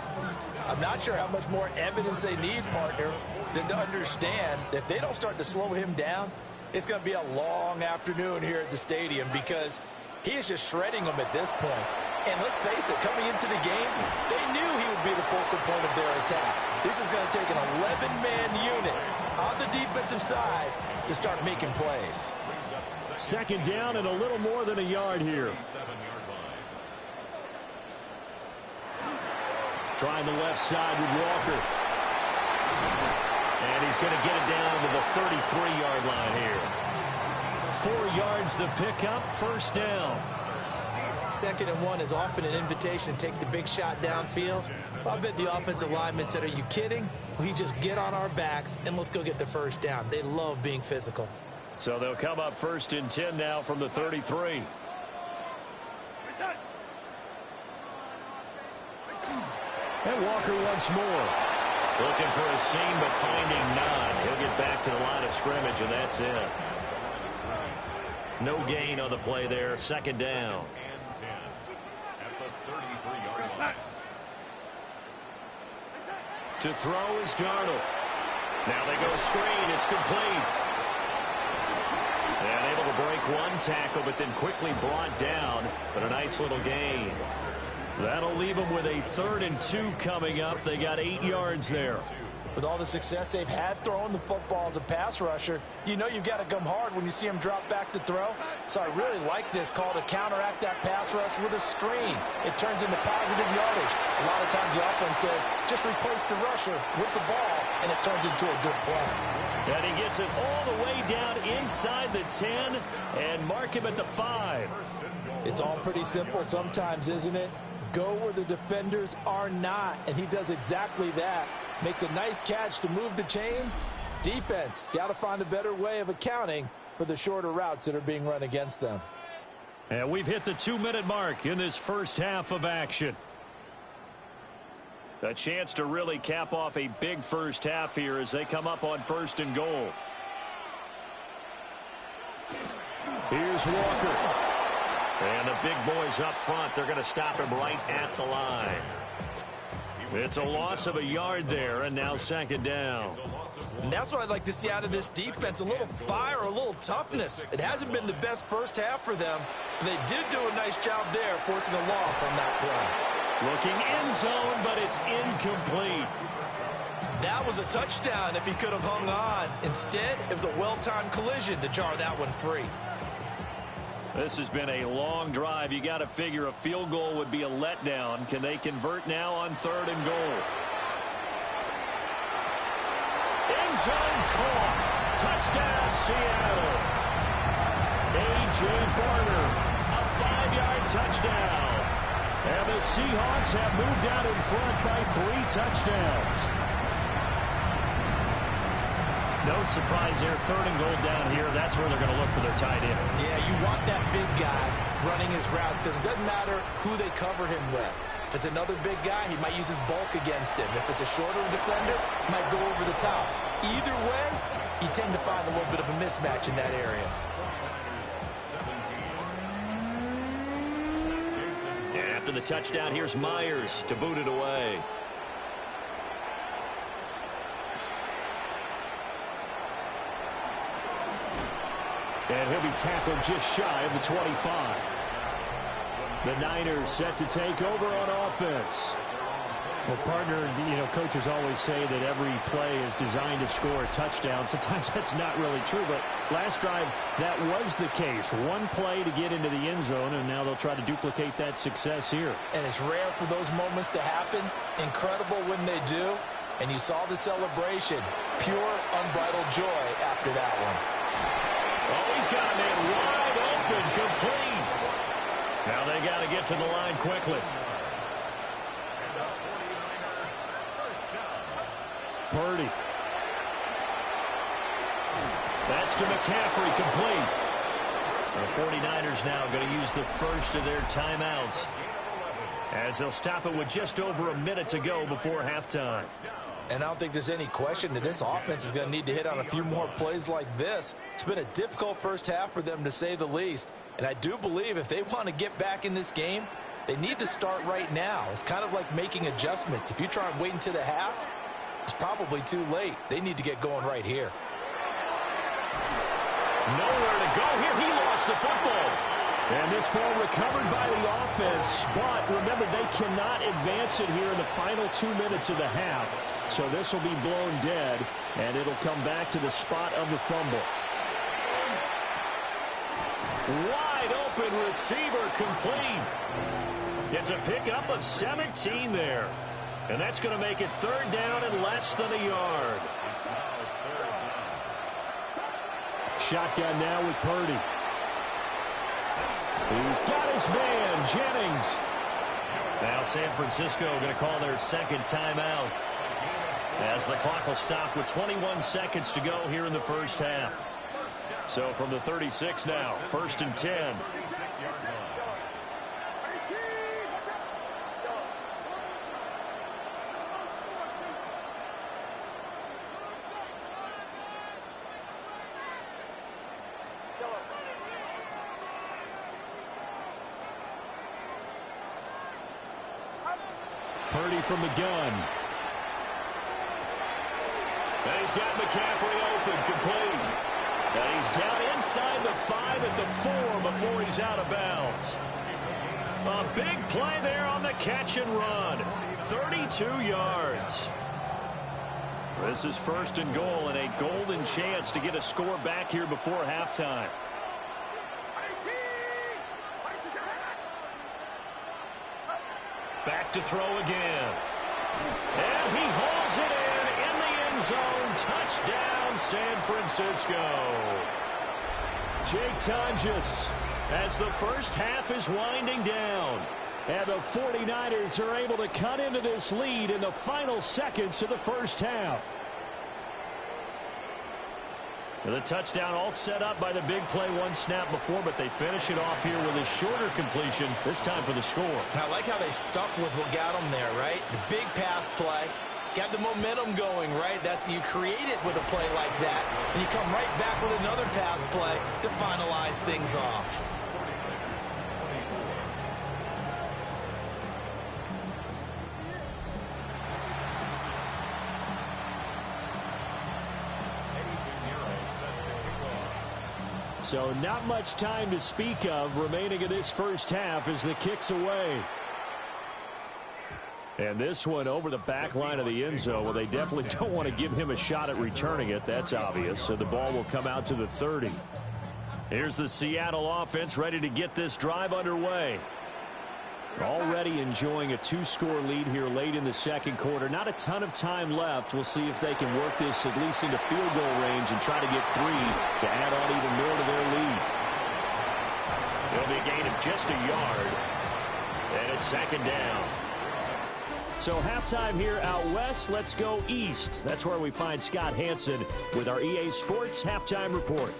I'm not sure how much more evidence they need, partner, than to understand that if they don't start to slow him down, it's going to be a long afternoon here at the stadium because he is just shredding them at this point. And let's face it, coming into the game, they knew he would be the focal point of their attack. This is going to take an 11-man unit on the defensive side to start making plays. 2nd down and a little more than a yard here. Trying the left side with Walker. And he's going to get it down to the 33-yard line here. 4 yards the pickup, first down. 2nd and 1 is often an invitation to take the big shot downfield. I bet the offensive lineman said, are you kidding? We just get on our backs and let's go get the first down. They love being physical. So they'll come up 1st and 10 now from the 33. And Walker once more. Looking for a seam, but finding none. He'll get back to the line of scrimmage, and that's it. No gain on the play there. 2nd down. To throw is Darnold. Now they go screen. It's complete. And able to break one tackle, but then quickly brought down. But a nice little gain. That'll leave them with a 3rd and 2 coming up. They got 8 yards there. With all the success they've had throwing the football as a pass rusher, you know you've got to come hard when you see him drop back to throw. So I really like this call to counteract that pass rush with a screen. It turns into positive yardage. A lot of times the offense says, just replace the rusher with the ball, and it turns into a good play. And he gets it all the way down inside the 10 and mark him at the 5. It's all pretty simple sometimes, isn't it? Go where the defenders are not, and he does exactly that. Makes a nice catch to move the chains. Defense, got to find a better way of accounting for the shorter routes that are being run against them. And we've hit the 2-minute mark in this first half of action. A chance to really cap off a big first half here as they come up on 1st and goal. Here's Walker. And the big boys up front, they're going to stop him right at the line. It's a loss of a yard there, and now 2nd down. And that's what I'd like to see out of this defense, a little fire, a little toughness. It hasn't been the best first half for them, but they did do a nice job there forcing a loss on that play. Looking end zone, but it's incomplete. That was a touchdown if he could have hung on. Instead, it was a well-timed collision to jar that one free. This has been a long drive. You got to figure a field goal would be a letdown. Can they convert now on 3rd and goal? End zone caught. Touchdown, Seattle. A.J. Barner, a 5-yard touchdown. And the Seahawks have moved out in front by 3 touchdowns. No surprise there. 3rd and goal down here. That's where they're going to look for their tight end. Yeah, you want that big guy running his routes because it doesn't matter who they cover him with. If it's another big guy, he might use his bulk against him. If it's a shorter defender, he might go over the top. Either way, you tend to find a little bit of a mismatch in that area. After the touchdown, here's Myers to boot it away. And he'll be tackled just shy of the 25. The Niners set to take over on offense. Well, partner, coaches always say that every play is designed to score a touchdown. Sometimes that's not really true, but last drive, that was the case. One play to get into the end zone, and now they'll try to duplicate that success here. And it's rare for those moments to happen. Incredible when they do. And you saw the celebration. Pure, unbridled joy after that one. Oh, he's got a man wide open, complete. Now they got to get to the line quickly. Purdy. That's to McCaffrey, complete. The 49ers now going to use the first of their timeouts as they'll stop it with just over a minute to go before halftime. And I don't think there's any question that this offense is going to need to hit on a few more plays like this. It's been a difficult first half for them, to say the least. And I do believe if they want to get back in this game, they need to start right now. It's kind of like making adjustments. If you try and wait until the half, it's probably too late. They need to get going right here. Nowhere to go here. He lost the football. And this ball recovered by the offense. But remember, they cannot advance it here in the final 2 minutes of the half. So this will be blown dead, and it'll come back to the spot of the fumble. Wide open receiver, complete. It's a pickup of 17 there. And that's going to make it third down and less than a yard. Shotgun now with Purdy. He's got his man, Jennings. Now San Francisco going to call their second timeout as the clock will stop with 21 seconds to go here in the first half. So from the 36 now, 1st and 10. Purdy from the gun. And he's got McCaffrey open, complete. And he's down inside the 5 at the 4 before he's out of bounds. A big play there on the catch and run. 32 yards. This is 1st and goal and a golden chance to get a score back here before halftime. Back to throw again. And he hauls it in the end zone. Touchdown, San Francisco. Jake Tonjes, as the first half is winding down. And the 49ers are able to cut into this lead in the final seconds of the first half. The touchdown all set up by the big play one snap before, but they finish it off here with a shorter completion, this time for the score. I like how they stuck with what got them there, right? The big pass play, got the momentum going, right? You create it with a play like that, and you come right back with another pass play to finalize things off. So not much time to speak of remaining in this first half as the kick's away. And this one over the back line of the end zone. Well, they definitely don't want to give him a shot at returning it. That's obvious. So the ball will come out to the 30. Here's the Seattle offense ready to get this drive underway. Already enjoying a 2-score lead here late in the second quarter. Not a ton of time left. We'll see if they can work this at least into field goal range and try to get 3 to add on even more to their lead. It'll be a gain of just a yard. And it's 2nd down. So halftime here out west. Let's go east. That's where we find Scott Hansen with our EA Sports Halftime Report.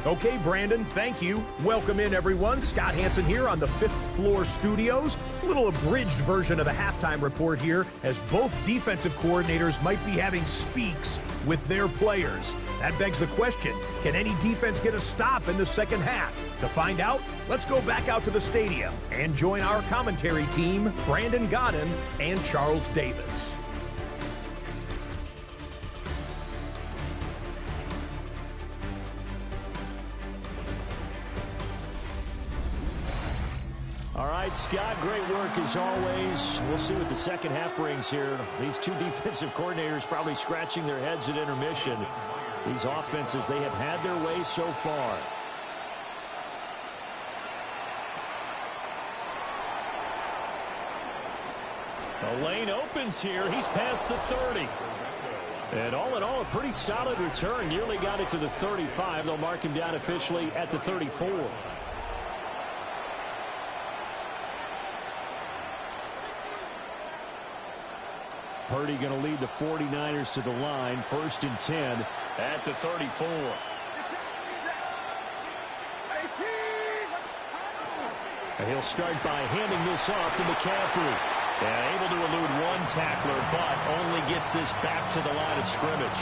Okay, Brandon, thank you. Welcome in, everyone. Scott Hansen here on the 5th Floor Studios. A little abridged version of the halftime report here, as both defensive coordinators might be having speaks with their players. That begs the question, can any defense get a stop in the second half? To find out, let's go back out to the stadium and join our commentary team, Brandon Godden and Charles Davis. All right, Scott, great work as always. We'll see what the second half brings here. These two defensive coordinators probably scratching their heads at intermission. These offenses, they have had their way so far. The lane opens here. He's past the 30. And all in all, a pretty solid return. Nearly got it to the 35. They'll mark him down officially at the 34. Purdy going to lead the 49ers to the line. 1st and 10 at the 34. And he'll start by handing this off to McCaffrey. Yeah, able to elude one tackler, but only gets this back to the line of scrimmage.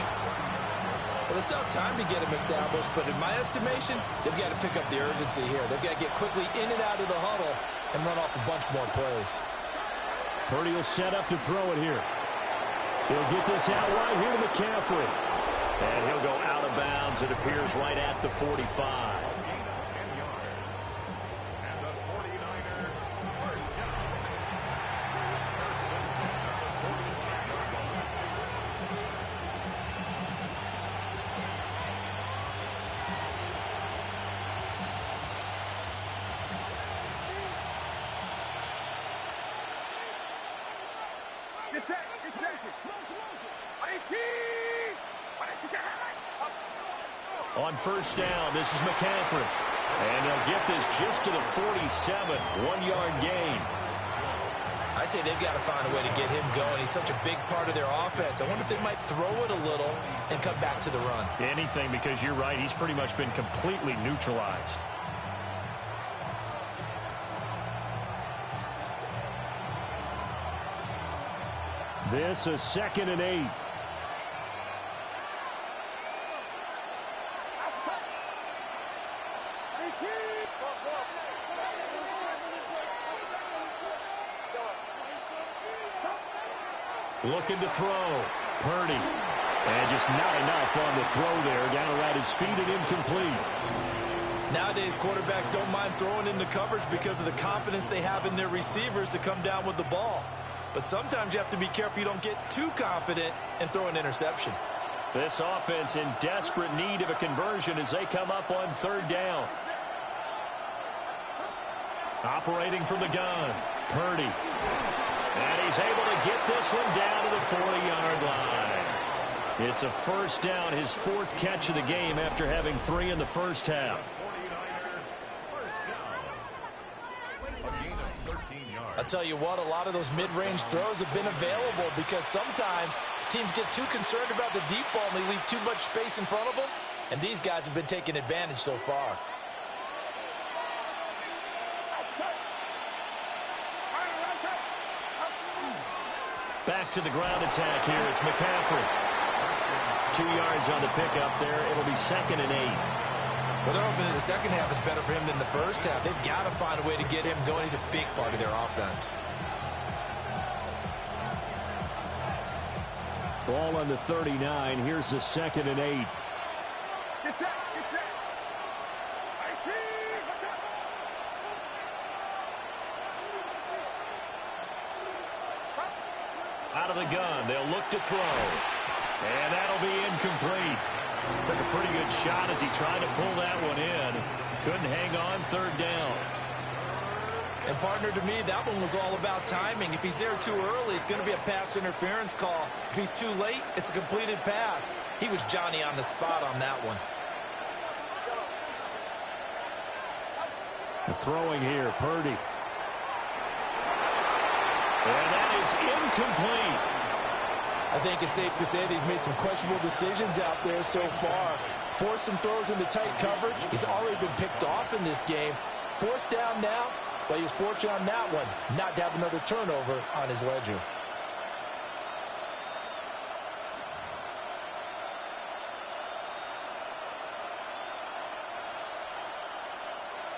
Well, they still have time to get him established, but in my estimation, they've got to pick up the urgency here. They've got to get quickly in and out of the huddle and run off a bunch more plays. Purdy will set up to throw it here. He'll get this out right here to McCaffrey. And he'll go out of bounds. It appears right at the 45. On 1st down, this is McCaffrey. And he'll get this just to the 47. 1-yard gain. I'd say they've got to find a way to get him going. He's such a big part of their offense. I wonder if they might throw it a little and cut back to the run. Anything, because you're right. He's pretty much been completely neutralized. This is 2nd and 8. Looking to throw. Purdy. And just not enough on the throw there. Down around his feet and incomplete. Nowadays, quarterbacks don't mind throwing into coverage because of the confidence they have in their receivers to come down with the ball. But sometimes you have to be careful you don't get too confident and throw an interception. This offense in desperate need of a conversion as they come up on 3rd down. Operating from the gun. Purdy. And he's able to get this one down to the 40-yard line. It's a 1st down, his 4th catch of the game after having 3 in the first half. I'll tell you what, a lot of those mid-range throws have been available because sometimes teams get too concerned about the deep ball and they leave too much space in front of them, and these guys have been taking advantage so far. Back to the ground attack here. It's McCaffrey. 2 yards on the pickup there. It'll be 2nd and 8. Well, they're hoping that the second half is better for him than the first half. They've got to find a way to get him going. He's a big part of their offense. Ball on the 39. Here's the 2nd and 8. Out of the gun, they'll look to throw. And that'll be incomplete. Took a pretty good shot as he tried to pull that one in. Couldn't hang on 3rd down. And partner, to me, that one was all about timing. If he's there too early, it's going to be a pass interference call. If he's too late, it's a completed pass. He was Johnny on the spot on that one. The throwing here, Purdy. And that is incomplete. I think it's safe to say that he's made some questionable decisions out there so far. force some throws into tight coverage. He's already been picked off in this game. 4th down now, but he was fortunate on that one not to have another turnover on his ledger.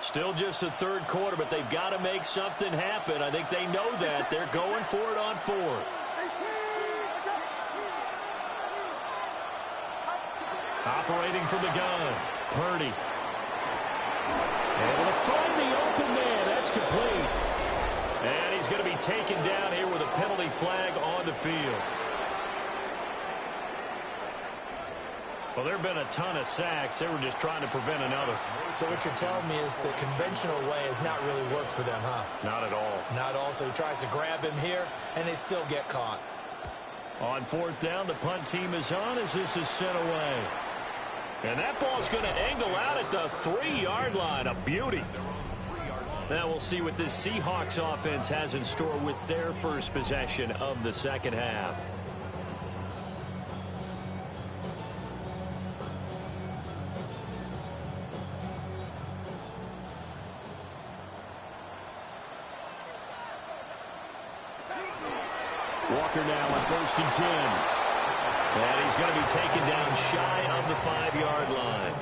Still just the 3rd quarter, but they've got to make something happen. I think they know that. They're going for it on 4th. Operating from the gun, Purdy. Able to find the open man. That's complete. And he's going to be taken down here with a penalty flag on the field. Well, there have been a ton of sacks. They were just trying to prevent another. So what you're telling me is the conventional way has not really worked for them, huh? Not at all. Not at all. So he tries to grab him here, and they still get caught. On 4th down, the punt team is on as this is sent away. And that ball's going to angle out at the 3-yard line. A beauty. Now we'll see what this Seahawks offense has in store with their first possession of the 2nd half. Walker now on 1st and 10. And he's going to be taken down shy of the 5-yard line.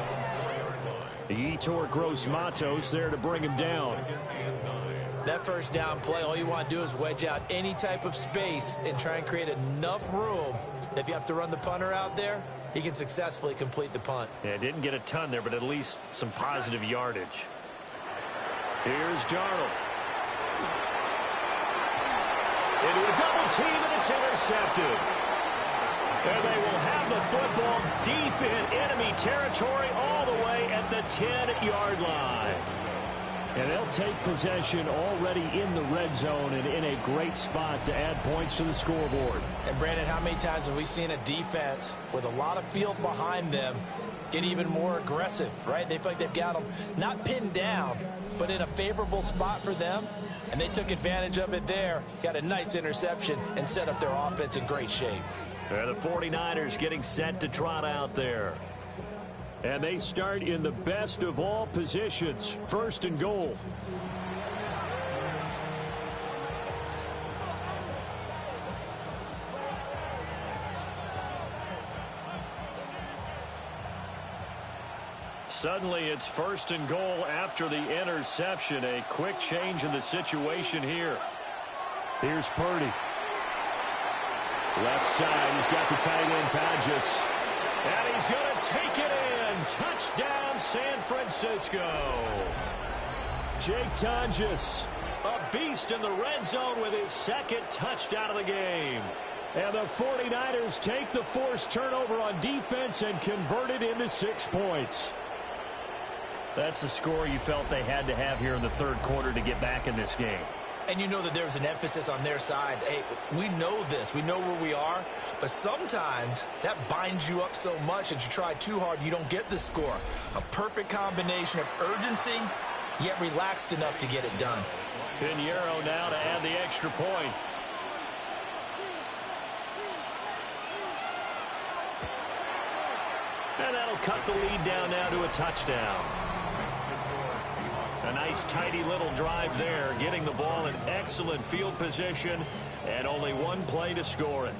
The Yetur Gross-Matos there to bring him down. That 1st down play, all you want to do is wedge out any type of space and try and create enough room. If you have to run the punter out there, he can successfully complete the punt. Yeah, didn't get a ton there, but at least some positive yardage. Here's Darnold. Into a double team, and it's intercepted. And they will have the football deep in enemy territory all the way at the 10-yard line. And they'll take possession already in the red zone and in a great spot to add points to the scoreboard. And, Brandon, how many times have we seen a defense with a lot of field behind them get even more aggressive, right? They feel like they've got them not pinned down, but in a favorable spot for them. And they took advantage of it there, got a nice interception, and set up their offense in great shape. The 49ers getting set to trot out there. And they start in the best of all positions, 1st and goal. Suddenly it's 1st and goal after the interception. A quick change in the situation here. Here's Purdy. Left side, he's got the tight end, Tonjes. And he's going to take it in. Touchdown, San Francisco. Jake Tonjes. A beast in the red zone with his 2nd touchdown of the game. And the 49ers take the forced turnover on defense and convert it into 6 points. That's a score you felt they had to have here in the 3rd quarter to get back in this game. And you know that there's an emphasis on their side. Hey, we know this. We know where we are. But sometimes that binds you up so much that you try too hard, you don't get the score. A perfect combination of urgency, yet relaxed enough to get it done. Pinheiro now to add the extra point. And that'll cut the lead down now to a touchdown. A nice, tidy little drive there, getting the ball in excellent field position, and only one play to score it.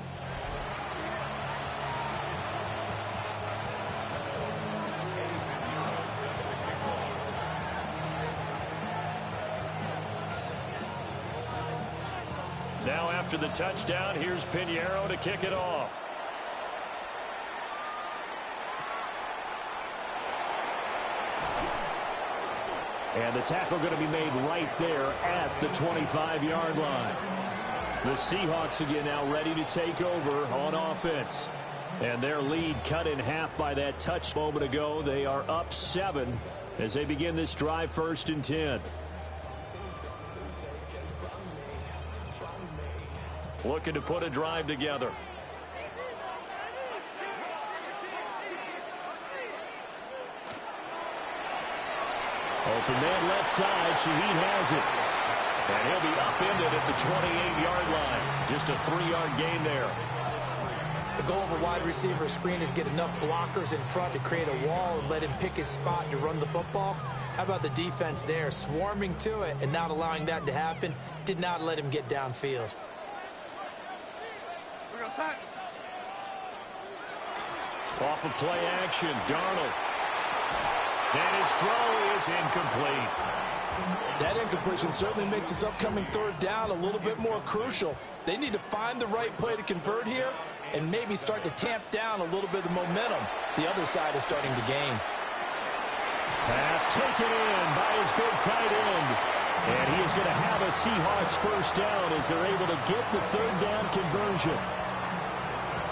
Now after the touchdown, here's Pinheiro to kick it off. And the tackle going to be made right there at the 25-yard line. The Seahawks again now ready to take over on offense. And their lead cut in half by that touch moment ago. They are up 7 as they begin this drive, 1st and 10. Looking to put a drive together. Open man left side, Shaheed has it. And he'll be upended at the 28-yard line. Just a 3-yard gain there. The goal of a wide receiver screen is get enough blockers in front to create a wall and let him pick his spot to run the football. How about the defense there, swarming to it and not allowing that to happen? Did not let him get downfield. Off of play action, Darnold. And his throw is incomplete. That incompletion certainly makes this upcoming third down a little bit more crucial. They need to find the right play to convert here and maybe start to tamp down a little bit of the momentum the other side is starting to gain. Pass taken in by his big tight end. And he is going to have a Seahawks first down as they're able to get the third down conversion.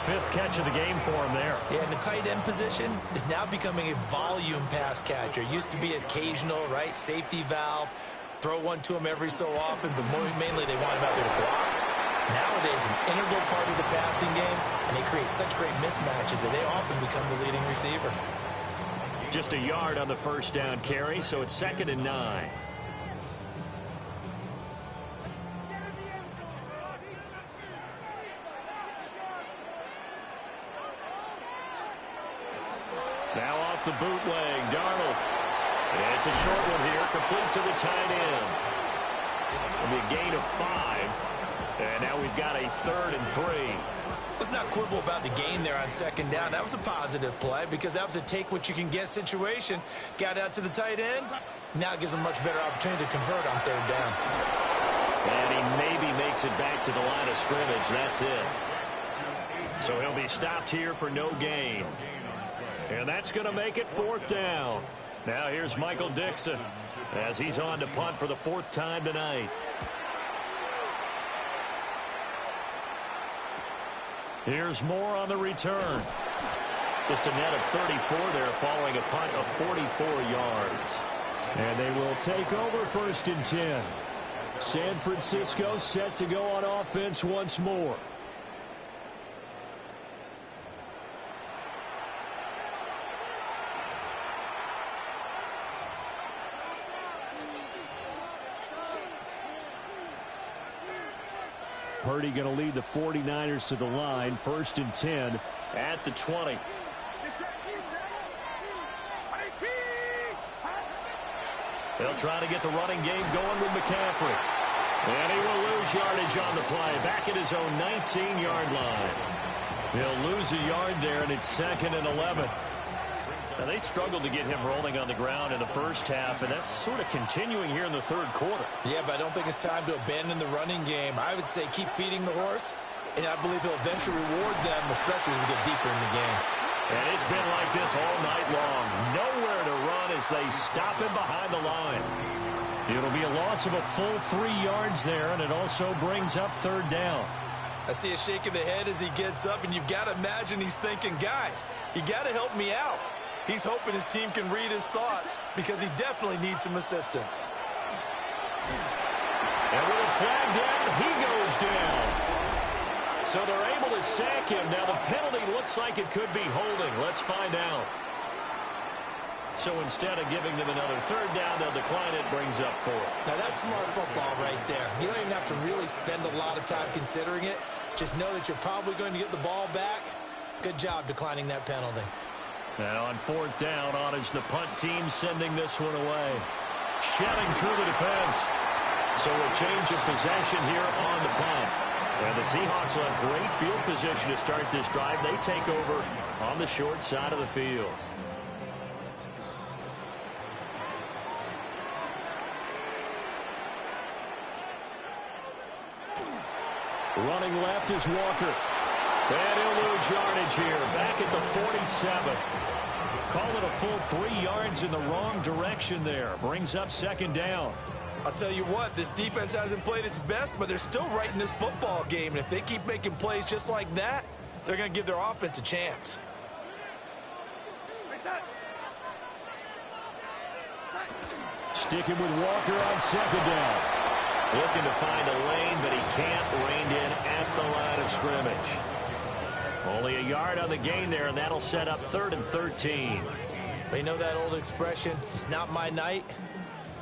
Fifth catch of the game for him there. Yeah, and the tight end position is now becoming a volume pass catcher. Used to be occasional, right? Safety valve. Throw one to him every so often, but mainly they want him out there to block. Nowadays, an integral part of the passing game, and they create such great mismatches that they often become the leading receiver. Just a yard on the first down carry, so it's 2nd and 9. Now off the bootleg, Darnold. It's a short one here, complete to the tight end. It'll be a gain of 5. And now we've got a 3rd and 3. Let's not quibble about the gain there on 2nd down. That was a positive play because that was a take-what-you-can-get situation. Got out to the tight end. Now it gives him a much better opportunity to convert on 3rd down. And he maybe makes it back to the line of scrimmage. That's it. So he'll be stopped here for no gain. And that's going to make it 4th down. Now here's Michael Dixon as he's on to punt for the 4th time tonight. Here's Moore on the return. Just a net of 34 there following a punt of 44 yards. And they will take over 1st and 10. San Francisco set to go on offense once more. Purdy going to lead the 49ers to the line. 1st and 10 at the 20. They'll try to get the running game going with McCaffrey. And he will lose yardage on the play. Back at his own 19-yard line. He'll lose a yard there, and it's 2nd and 11. Now, they struggled to get him rolling on the ground in the first half, and that's sort of continuing here in the 3rd quarter. Yeah, but I don't think it's time to abandon the running game. I would say keep feeding the horse, and I believe he'll eventually reward them, especially as we get deeper in the game. And it's been like this all night long. Nowhere to run as they stop him behind the line. It'll be a loss of a full 3 yards there, and it also brings up 3rd down. I see a shake of the head as he gets up, and you've got to imagine he's thinking, guys, you got to help me out. He's hoping his team can read his thoughts because he definitely needs some assistance. And with a flag down, he goes down. So they're able to sack him. Now the penalty looks like it could be holding. Let's find out. So instead of giving them another 3rd down, they'll decline it, brings up 4. Now that's smart football right there. You don't even have to really spend a lot of time considering it. Just know that you're probably going to get the ball back. Good job declining that penalty. And on 4th down, on is the punt team sending this one away. Shedding through the defense. So a change of possession here on the punt. And the Seahawks will have great field position to start this drive. They take over on the short side of the field. Running left is Walker. And he'll lose yardage here. Back at the 47. Call it a full 3 yards in the wrong direction there. Brings up 2nd down. I'll tell you what, this defense hasn't played its best, but they're still right in this football game. And if they keep making plays just like that, they're going to give their offense a chance. Sticking with Walker on 2nd down. Looking to find a lane, but he can't rein in at the line of scrimmage. Only a yard on the gain there, and that'll set up 3rd and 13. You know that old expression, it's not my night?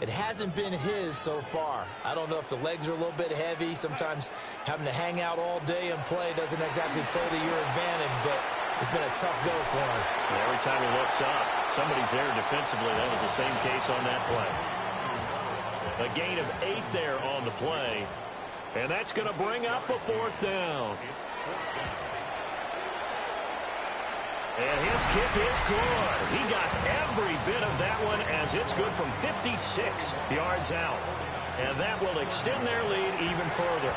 It hasn't been his so far. I don't know if the legs are a little bit heavy. Sometimes having to hang out all day and play doesn't exactly play to your advantage, but it's been a tough go for him. And every time he looks up, somebody's there defensively. That was the same case on that play. A gain of 8 there on the play, and that's going to bring up a 4th down. And his kick is good. He got every bit of that one as it's good from 56 yards out. And that will extend their lead even further.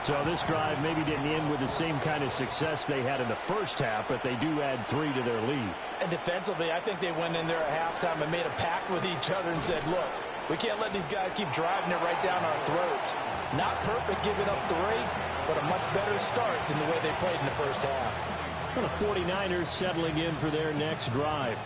So this drive maybe didn't end with the same kind of success they had in the first half, but they do add 3 to their lead. And defensively, I think they went in there at halftime and made a pact with each other and said, look, we can't let these guys keep driving it right down our throats. Not perfect giving up 3, but a much better start than the way they played in the first half. Well, the 49ers settling in for their next drive.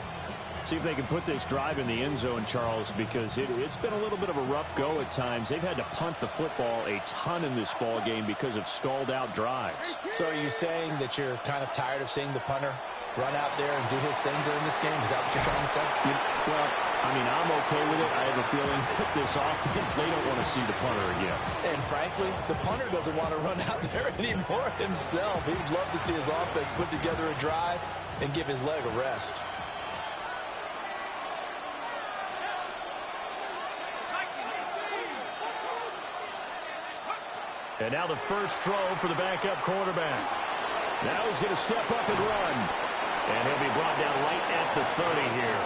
See if they can put this drive in the end zone, Charles, because it's been a little bit of a rough go at times. They've had to punt the football a ton in this ball game because of stalled-out drives. So are you saying that you're kind of tired of seeing the punter run out there and do his thing during this game? Is that what you're trying to say? Well, I mean, I'm okay with it. I have a feeling that this offense, they don't want to see the punter again. And frankly, the punter doesn't want to run out there anymore himself. He'd love to see his offense put together a drive and give his leg a rest. And now the first throw for the backup quarterback. Now he's going to step up and run. And he'll be brought down right at the 30 here.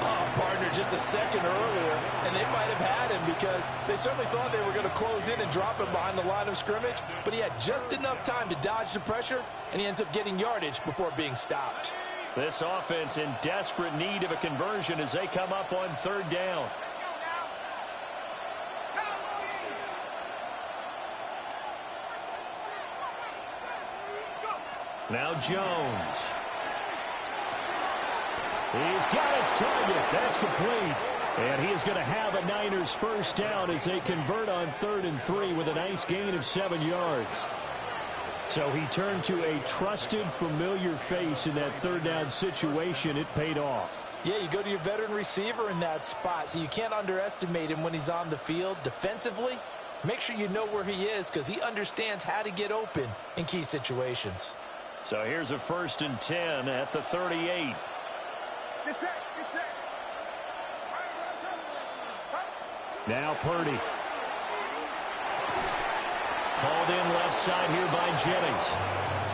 Oh, partner, just a second earlier, and they might have had him because they certainly thought they were going to close in and drop him behind the line of scrimmage, but he had just enough time to dodge the pressure, and he ends up getting yardage before being stopped. This offense in desperate need of a conversion as they come up on 3rd down. Now Jones. He's got his target. That's complete. And he is going to have a Niners first down as they convert on 3rd and 3 with a nice gain of 7 yards. So he turned to a trusted, familiar face in that 3rd down situation. It paid off. Yeah, you go to your veteran receiver in that spot, so you can't underestimate him when he's on the field. Defensively, make sure you know where he is because he understands how to get open in key situations. So here's a 1st and 10 at the 38. Now Purdy. Called in left side here by Jennings.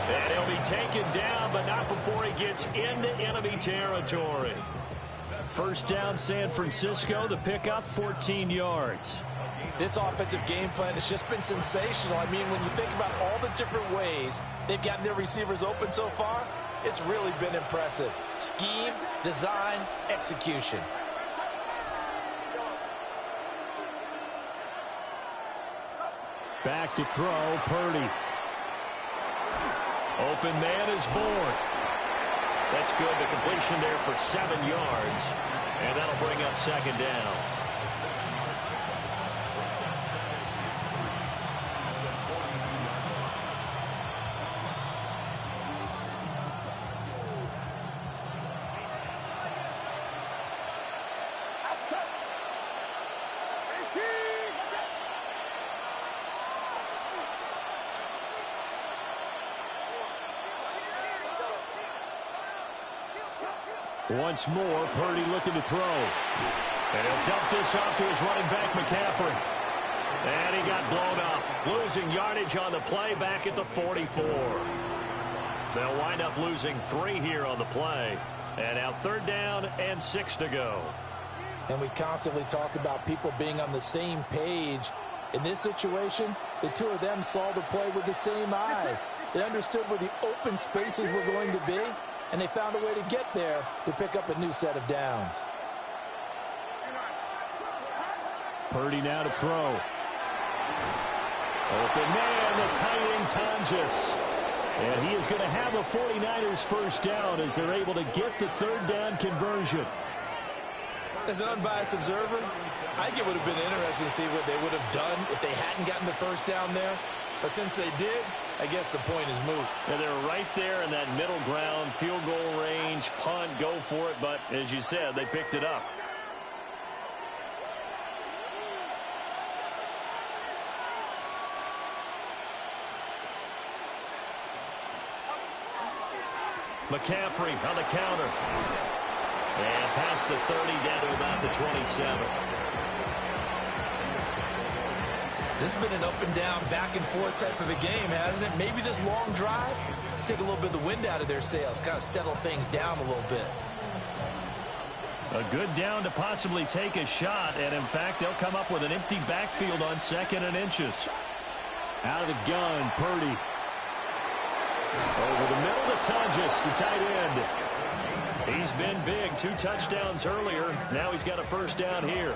And he'll be taken down, but not before he gets into enemy territory. First down, San Francisco. The pickup, 14 yards. This offensive game plan has just been sensational. I mean, when you think about all the different ways they've gotten their receivers open so far, it's really been impressive. Scheme, design, execution. Back to throw, Purdy. Open man is born. That's good. The completion there for 7 yards. And that'll bring up 2nd down. Once more, Purdy looking to throw. And he'll dump this off to his running back, McCaffrey. And he got blown up. Losing yardage on the play back at the 44. They'll wind up losing 3 here on the play. And now 3rd down and 6 to go. And we constantly talk about people being on the same page. In this situation, the two of them saw the play with the same eyes. They understood where the open spaces were going to be, and they found a way to get there to pick up a new set of downs. Purdy now to throw. Open man, the tight end Tonjes. And he is going to have a 49ers first down as they're able to get the 3rd down conversion. As an unbiased observer, I think it would have been interesting to see what they would have done if they hadn't gotten the first down there. But since they did, I guess the point is moot. Yeah, they're right there in that middle ground, field goal range, punt, go for it. But as you said, they picked it up. McCaffrey on the counter. And past the 30, down to about the 27. This has been an up and down, back and forth type of a game, hasn't it? Maybe this long drive, take a little bit of the wind out of their sails, kind of settle things down a little bit. A good down to possibly take a shot, and in fact, they'll come up with an empty backfield on 2nd and inches. Out of the gun, Purdy. Over the middle to Tonjes, the tight end. He's been big, 2 touchdowns earlier. Now he's got a first down here.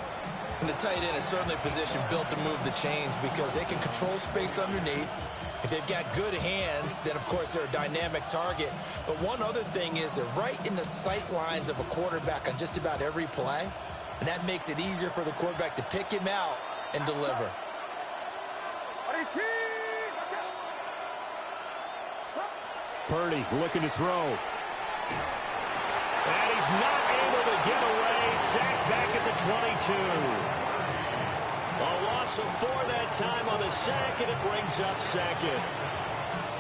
And the tight end is certainly a position built to move the chains because they can control space underneath. If they've got good hands, then, of course, they're a dynamic target. But one other thing is they're right in the sight lines of a quarterback on just about every play. And that makes it easier for the quarterback to pick him out and deliver. Purdy looking to throw. And he's not able to get away. Sacked back at the 22. A loss of 4 that time on the sack, and it brings up 2nd.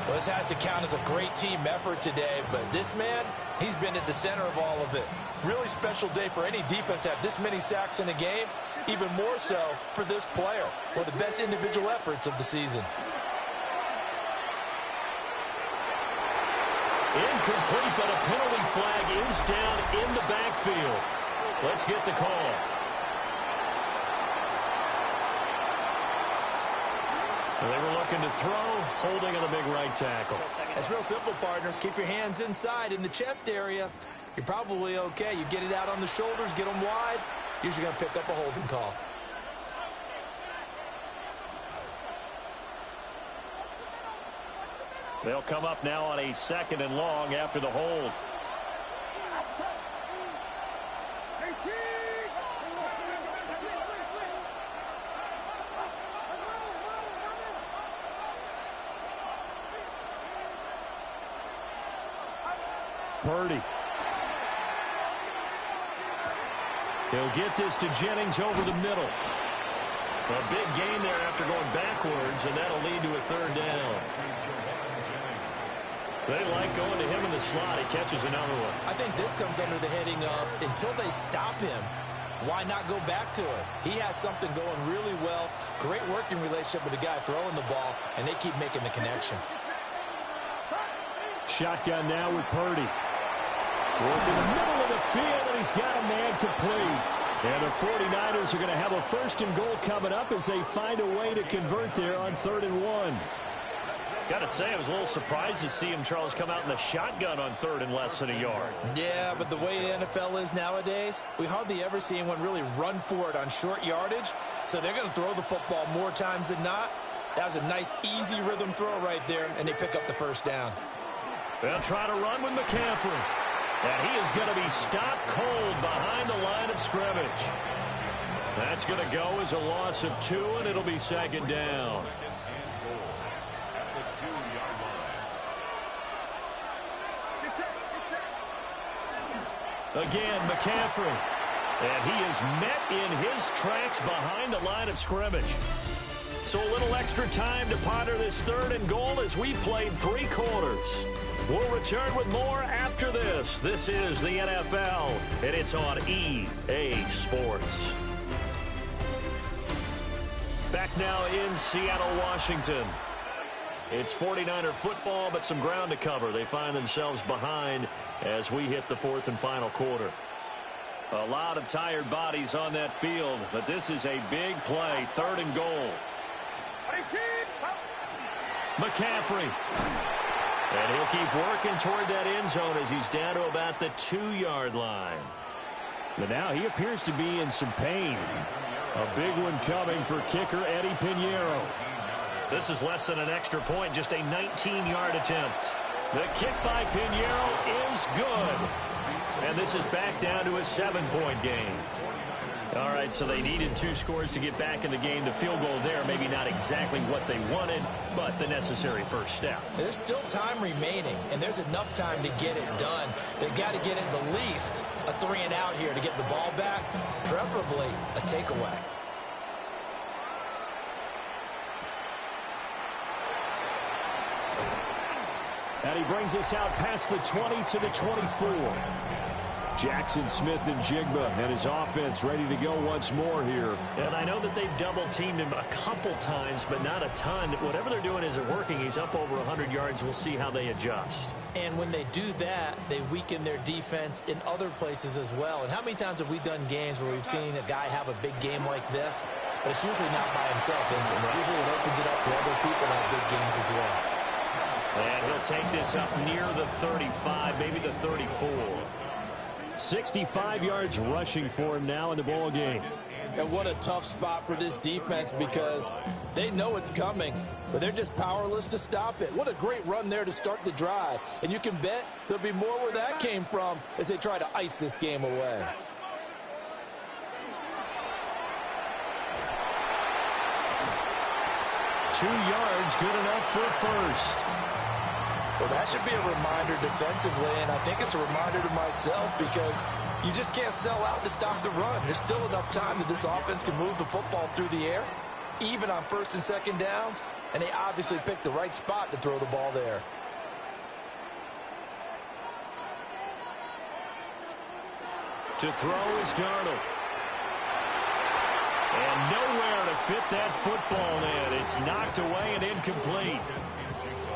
Well, this has to count as a great team effort today, but this man, he's been at the center of all of it. Really special day for any defense to have this many sacks in a game, even more so for this player. One of the best individual efforts of the season. Incomplete, but a penalty flag is down in the backfield. Let's get the call. They were looking to throw, holding on the big right tackle. That's real simple, partner. Keep your hands inside in the chest area. You're probably okay. You get it out on the shoulders, get them wide. Usually going to pick up a holding call. They'll come up now on a 2nd and long after the hold. Purdy. He'll get this to Jennings over the middle. A big gain there after going backwards, and that'll lead to a 3rd down. They like going to him in the slot. He catches another one. I think this comes under the heading of until they stop him, why not go back to it? He has something going really well. Great working relationship with the guy throwing the ball, and they keep making the connection. Shotgun now with Purdy. Working the middle of the field, and he's got a man complete. And the 49ers are going to have a 1st and goal coming up as they find a way to convert there on 3rd and 1. Got to say, I was a little surprised to see him, Charles, come out in the shotgun on 3rd and less than a yard. Yeah, but the way the NFL is nowadays, we hardly ever see anyone really run for it on short yardage. So they're going to throw the football more times than not. That was a nice, easy rhythm throw right there, and they pick up the 1st down. They'll try to run with McCaffrey. And he is going to be stopped cold behind the line of scrimmage. That's going to go as a loss of 2, and it'll be 2nd down. Again, McCaffrey. And he is met in his tracks behind the line of scrimmage. So a little extra time to ponder this 3rd and goal as we played 3 quarters. We'll return with more after this. This is the NFL, and it's on EA Sports. Back now in Seattle, Washington. It's 49er football, but some ground to cover. They find themselves behind as we hit the 4th and final quarter. A lot of tired bodies on that field, but this is a big play. 3rd and goal. McCaffrey. And he'll keep working toward that end zone as he's down to about the 2-yard line. But now he appears to be in some pain. A big one coming for kicker Eddie Pinheiro. This is less than an extra point, just a 19-yard attempt. The kick by Pinheiro is good. And this is back down to a 7-point game. All right, so they needed 2 scores to get back in the game. The field goal there, maybe not exactly what they wanted, but the necessary first step. There's still time remaining, and there's enough time to get it done. They've got to get at the least a 3-and-out here to get the ball back, preferably a takeaway. And he brings us out past the 20 to the 24. Jackson Smith and Jigba and his offense ready to go once more here. And I know that they've double-teamed him a couple times, but not a ton. Whatever they're doing isn't working. He's up over 100 yards. We'll see how they adjust. And when they do that, they weaken their defense in other places as well. And how many times have we done games where we've seen a guy have a big game like this, but it's usually not by himself, is it? Usually it opens it up for other people to have big games as well. And he'll take this up near the 35, maybe the 34. 65 yards rushing for him now in the ball game. And what a tough spot for this defense because they know it's coming, but they're just powerless to stop it. What a great run there to start the drive. And you can bet there'll be more where that came from as they try to ice this game away. Two yards, good enough for first. Well, that should be a reminder defensively, and I think it's a reminder to myself because you just can't sell out to stop the run. There's still enough time that this offense can move the football through the air, even on first and second downs, and they obviously picked the right spot to throw the ball there. To throw is Darnold. And nowhere to fit that football in. It's knocked away and incomplete.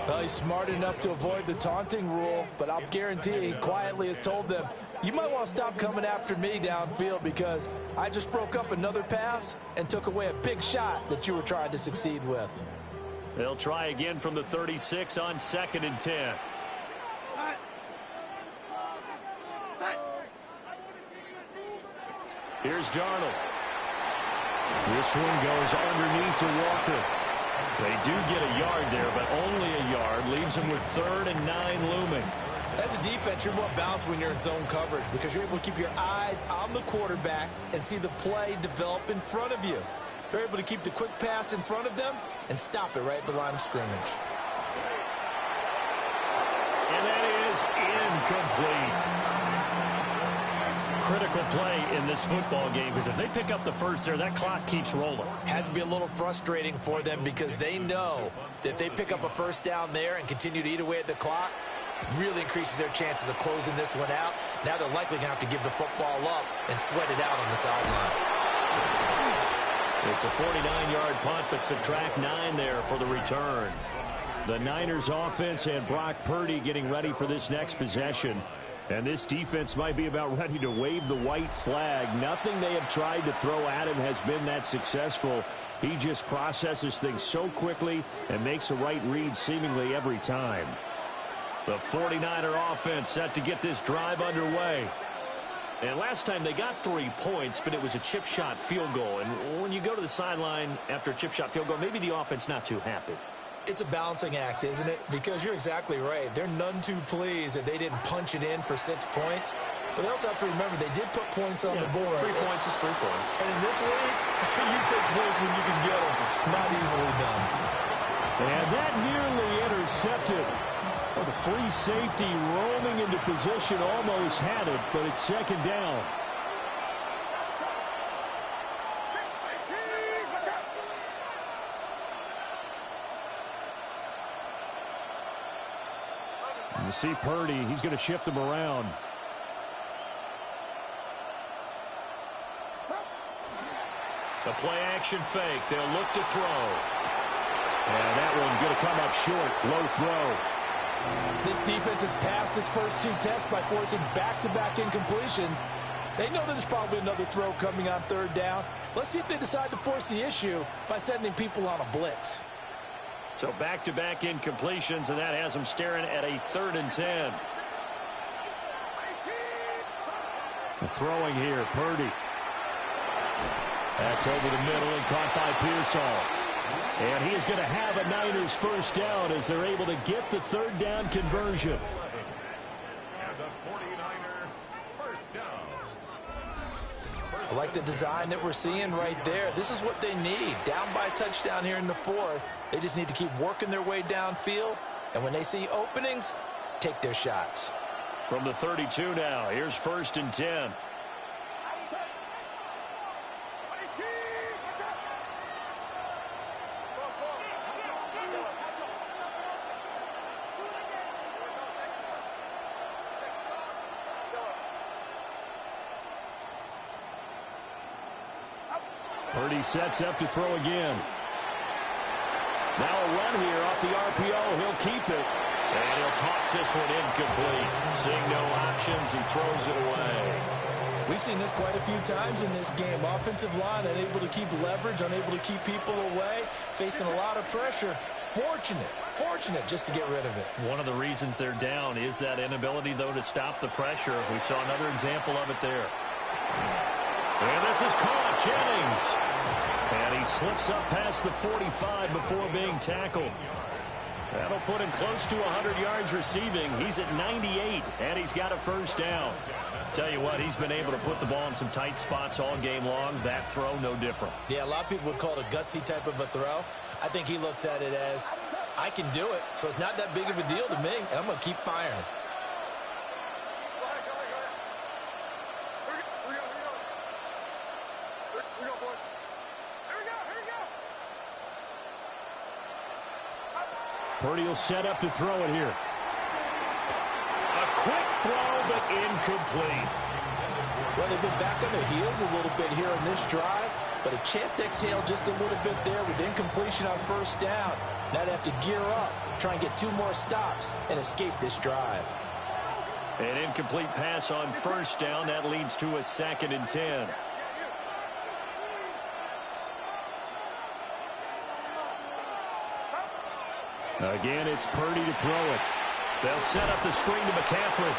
Well, he's smart enough to avoid the taunting rule, but I'll guarantee he quietly has told them, you might want to stop coming after me downfield because I just broke up another pass and took away a big shot that you were trying to succeed with. They'll try again from the 36 on 2nd and 10. Here's Darnold. This one goes underneath to Walker. They do get a yard there, but only a yard. Leaves them with 3rd and 9 looming. As a defense, you're more balanced when you're in zone coverage because you're able to keep your eyes on the quarterback and see the play develop in front of you. You're able to keep the quick pass in front of them and stop it right at the line of scrimmage. And that is incomplete. Critical play in this football game because if they pick up the first there, that clock keeps rolling. Has to be a little frustrating for them because they know that if they pick up a first down there and continue to eat away at the clock, really increases their chances of closing this one out. Now they're likely going to have to give the football up and sweat it out on the sideline. It's a 49-yard punt, but subtract 9 there for the return. The Niners offense and Brock Purdy getting ready for this next possession. And this defense might be about ready to wave the white flag. Nothing they have tried to throw at him has been that successful. He just processes things so quickly and makes the right read seemingly every time. The 49er offense set to get this drive underway. And last time they got 3 points, but it was a chip shot field goal. And when you go to the sideline after a chip shot field goal, maybe the offense not too happy. It's a balancing act, isn't it? Because you're exactly right. They're none too pleased that they didn't punch it in for 6 points. But they also have to remember they did put points on the board. 3 points is 3 points. And in this league, you take points when you can get them. Not easily done. And that nearly intercepted. Well, the free safety roaming into position almost had it, but it's 2nd down. You see Purdy, he's going to shift him around. The play action fake. They'll look to throw. And that one going to come up short. Low throw. This defense has passed its first 2 tests by forcing back-to-back incompletions. They know that there's probably another throw coming on 3rd down. Let's see if they decide to force the issue by sending people on a blitz. So back-to-back incompletions, and that has them staring at a 3rd and 10. Throwing here, Purdy. That's over the middle and caught by Pearsall. And he is going to have a Niners first down as they're able to get the 3rd down conversion. And the 49er first down. I like the design that we're seeing right there. This is what they need. Down by a touchdown here in the 4th. They just need to keep working their way downfield. And when they see openings, take their shots. From the 32 now, here's 1st and 10. Purdy sets up to throw again. Now a run here off the RPO. He'll keep it. And he'll toss this one incomplete. Seeing no options, he throws it away. We've seen this quite a few times in this game. Offensive line unable to keep leverage, unable to keep people away, facing a lot of pressure. Fortunate just to get rid of it. One of the reasons they're down is that inability, though, to stop the pressure. We saw another example of it there. And this is caught. Jennings. And he slips up past the 45 before being tackled. That'll put him close to 100 yards receiving. He's at 98, and he's got a first down. Tell you what, he's been able to put the ball in some tight spots all game long. That throw, no different. Yeah, a lot of people would call it a gutsy type of a throw. I think he looks at it as, I can do it, so it's not that big of a deal to me, and I'm going to keep firing. Purdy will set up to throw it here. A quick throw, but incomplete. Well, they've been back on their heels a little bit here in this drive, but a chance to exhale just a little bit there with incompletion on first down. Now they have to gear up, try and get 2 more stops, and escape this drive. An incomplete pass on first down. That leads to a 2nd and 10. Again, it's Purdy to throw it. They'll set up the screen to McCaffrey.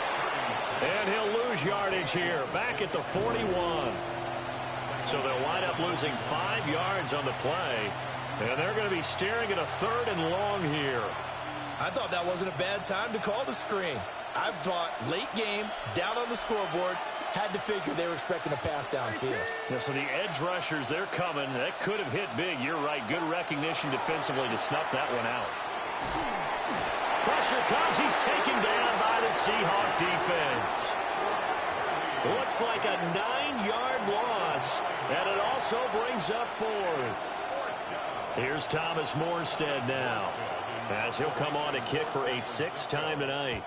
And he'll lose yardage here, back at the 41. So they'll wind up losing 5 yards on the play. And they're going to be staring at a 3rd and long here. I thought that wasn't a bad time to call the screen. I thought late game, down on the scoreboard, had to figure they were expecting a pass downfield. Yeah, so the edge rushers, they're coming. That could have hit big. You're right. Good recognition defensively to snuff that one out. Pressure comes. He's taken down by the Seahawk defense. Looks like a 9-yard loss, and it also brings up 4th. Here's Thomas Morstead now, as he'll come on to kick for a 6th time tonight.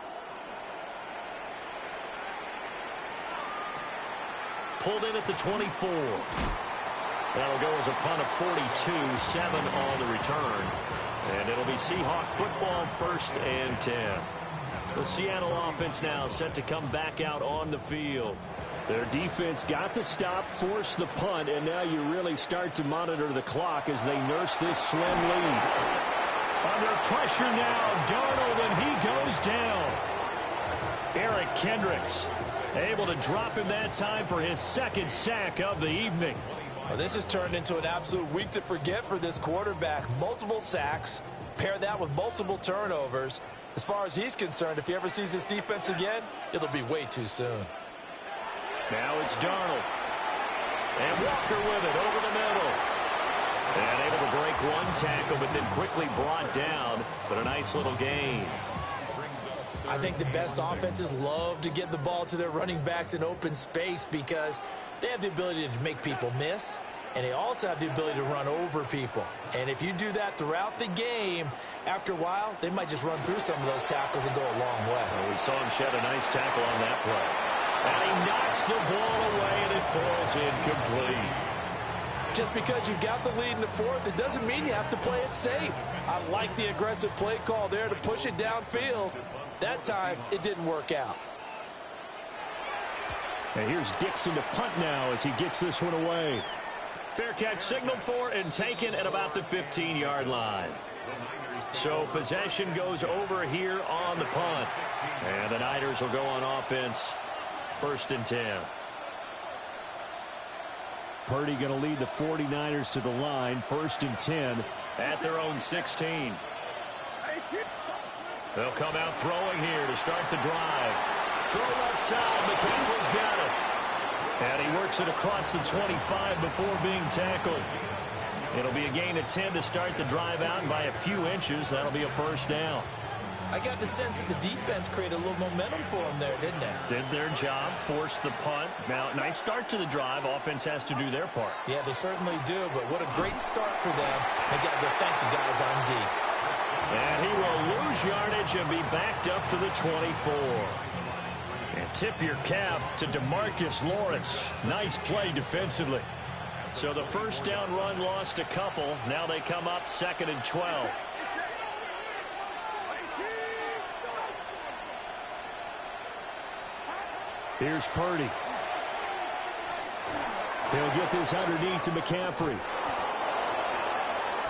Pulled in at the 24. That'll go as a punt of 42, 7 on the return. And it'll be Seahawk football, 1st and 10. The Seattle offense now set to come back out on the field. Their defense got the stop, forced the punt, and now you really start to monitor the clock as they nurse this slim lead. Under pressure now, Darnold, and he goes down. Eric Kendricks able to drop him that time for his 2nd sack of the evening. Well, this has turned into an absolute week to forget for this quarterback. Multiple sacks, pair that with multiple turnovers. As far as he's concerned, if he ever sees this defense again, it'll be way too soon. Now it's Darnold. And Walker with it over the middle. And able to break 1 tackle, but then quickly brought down. But a nice little gain. I think the best offenses love to get the ball to their running backs in open space because they have the ability to make people miss, and they also have the ability to run over people. And if you do that throughout the game, after a while, they might just run through some of those tackles and go a long way. Well, we saw him shed a nice tackle on that play. And he knocks the ball away, and it falls incomplete. Just because you've got the lead in the 4th, it doesn't mean you have to play it safe. I like the aggressive play call there to push it downfield. That time, it didn't work out. And here's Dixon to punt now as he gets this one away. Fair catch signaled for and taken at about the 15-yard line. So possession goes over here on the punt. And the Niners will go on offense, 1st and 10. Purdy going to lead the 49ers to the line, 1st and 10. At their own 16. They'll come out throwing here to start the drive. Throw left side. McCaffrey's got it. And he works it across the 25 before being tackled. It'll be a gain of 10 to start the drive out, and by a few inches, that'll be a 1st down. I got the sense that the defense created a little momentum for them there, didn't they? Did their job, forced the punt. Now, nice start to the drive. Offense has to do their part. Yeah, they certainly do, but what a great start for them. They got to go thank the guys on D. And he will lose yardage and be backed up to the 24. And tip your cap to DeMarcus Lawrence. Nice play defensively. So the first down run lost a couple. Now they come up 2nd and 12. Here's Purdy. He'll get this underneath to McCaffrey.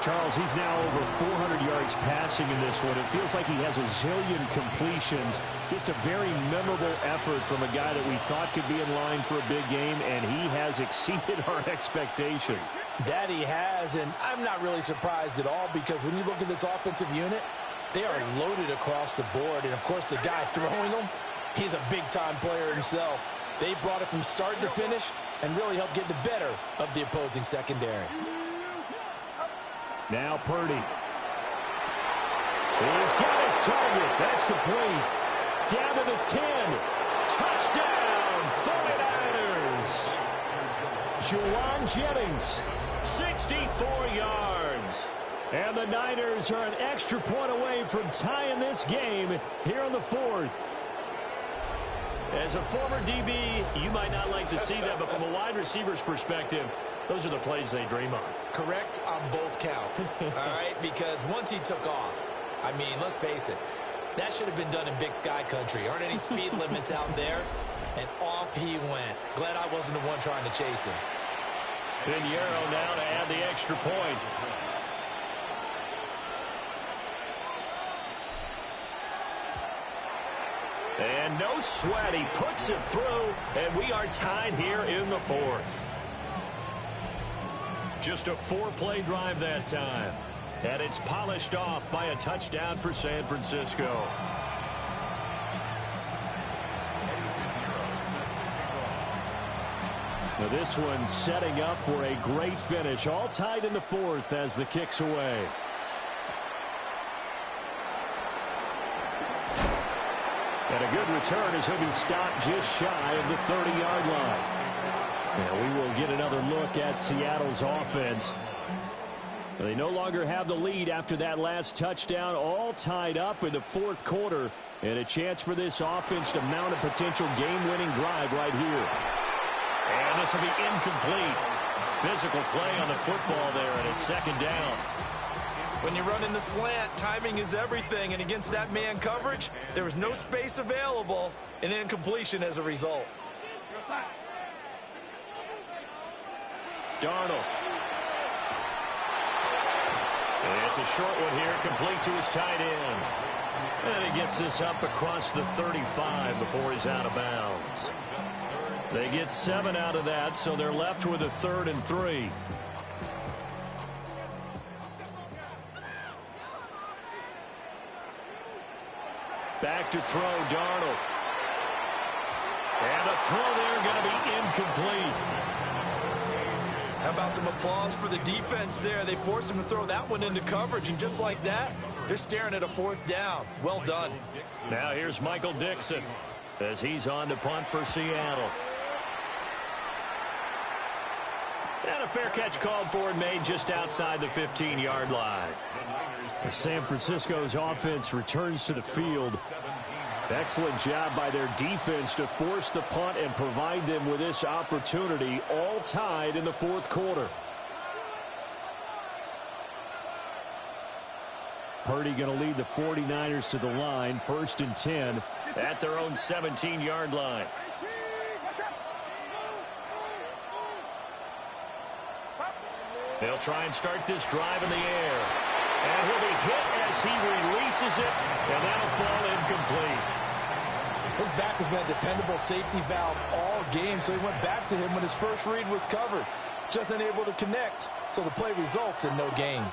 Charles, he's now over 400 yards passing in this one. It feels like he has a zillion completions. Just a very memorable effort from a guy that we thought could be in line for a big game, and he has exceeded our expectations. That he has, and I'm not really surprised at all, because when you look at this offensive unit, they are loaded across the board. And, of course, the guy throwing them, he's a big-time player himself. They brought it from start to finish and really helped get the better of the opposing secondary. Now Purdy. He's got his target. That's complete. Down to the 10. Touchdown, 49ers. Juwan Jennings. 64 yards. And the Niners are an extra point away from tying this game here in the 4th. As a former DB, you might not like to see that, but from a wide receiver's perspective, those are the plays they dream of. Correct on both counts, all right? Because once he took off, I mean, let's face it, that should have been done in Big Sky country. Aren't any speed limits out there? And off he went. Glad I wasn't the one trying to chase him. Pinheiro now to add the extra point. And no sweat. He puts it through, and we are tied here in the 4th. Just a 4-play drive that time. And it's polished off by a touchdown for San Francisco. Now this one setting up for a great finish. All tied in the 4th as the kick's away. And a good return as he'll be stopped just shy of the 30-yard line. And we will get another look at Seattle's offense. They no longer have the lead after that last touchdown, all tied up in the 4th quarter. And a chance for this offense to mount a potential game-winning drive right here. And this will be incomplete. Physical play on the football there, and it's 2nd down. When you run in the slant, timing is everything. And against that man coverage, there was no space available, and incompletion as a result. Darnold. And it's a short one here, complete to his tight end. And he gets this up across the 35 before he's out of bounds. They get 7 out of that, so they're left with a 3rd and 3. Back to throw, Darnold. And the throw there going to be incomplete. How about some applause for the defense there? They forced him to throw that one into coverage, and just like that, they're staring at a 4th down. Well done. Now here's Michael Dixon as he's on to punt for Seattle. And a fair catch called for and made just outside the 15-yard line. San Francisco's offense returns to the field. Excellent job by their defense to force the punt and provide them with this opportunity, all tied in the 4th quarter. Purdy going to lead the 49ers to the line, 1st and 10. At their own 17-yard line. They'll try and start this drive in the air. And he'll be hit as he releases it, and that'll fall incomplete. His back has been a dependable safety valve all game, so he went back to him when his first read was covered. Just unable to connect, so the play results in no gain.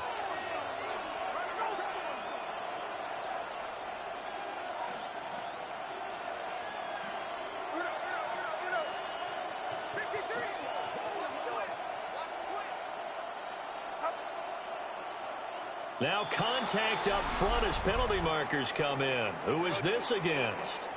Now contact up front as penalty markers come in. Who is this against?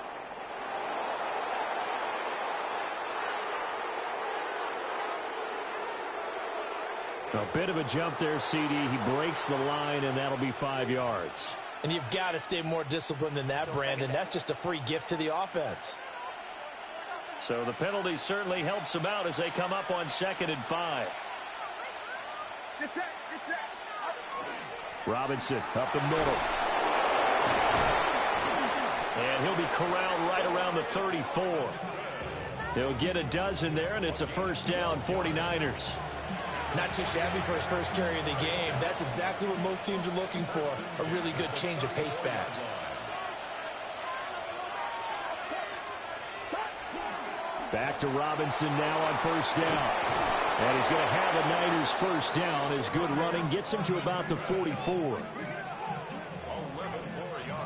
A bit of a jump there, CD. He breaks the line, and that'll be 5 yards. And you've got to stay more disciplined than that, Brandon. That's just a free gift to the offense. So the penalty certainly helps them out as they come up on 2nd and 5. Robinson up the middle. And he'll be corralled right around the 34. He'll get a dozen there, and it's a first down, 49ers. Not too shabby for his first carry of the game. That's exactly what most teams are looking for, a really good change of pace back. Back to Robinson now on first down. And he's going to have a Niners first down. His good running gets him to about the 44.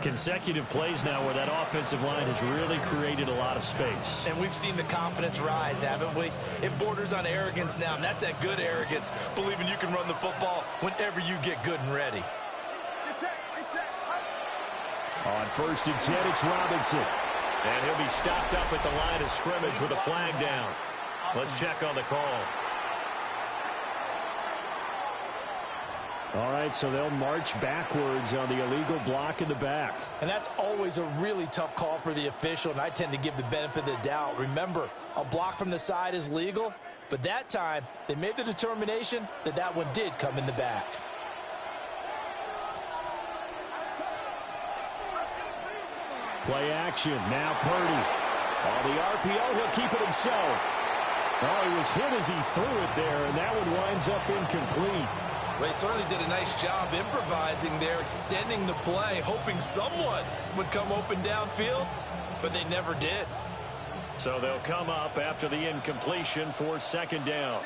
Consecutive plays now where that offensive line has really created a lot of space. And we've seen the confidence rise, haven't we? It borders on arrogance now, and that's that good arrogance, believing you can run the football whenever you get good and ready. On first and 10, it's Robinson. And he'll be stopped up at the line of scrimmage with a flag down. Let's check on the call. All right, so they'll march backwards on the illegal block in the back. And that's always a really tough call for the official, and I tend to give the benefit of the doubt. Remember, a block from the side is legal, but that time they made the determination that that one did come in the back. Play action, now Purdy. On the RPO, he'll keep it himself. Oh, he was hit as he threw it there, and that one winds up incomplete. Well, he certainly did a nice job improvising there, extending the play, hoping someone would come open downfield, but they never did. So they'll come up after the incompletion for second down.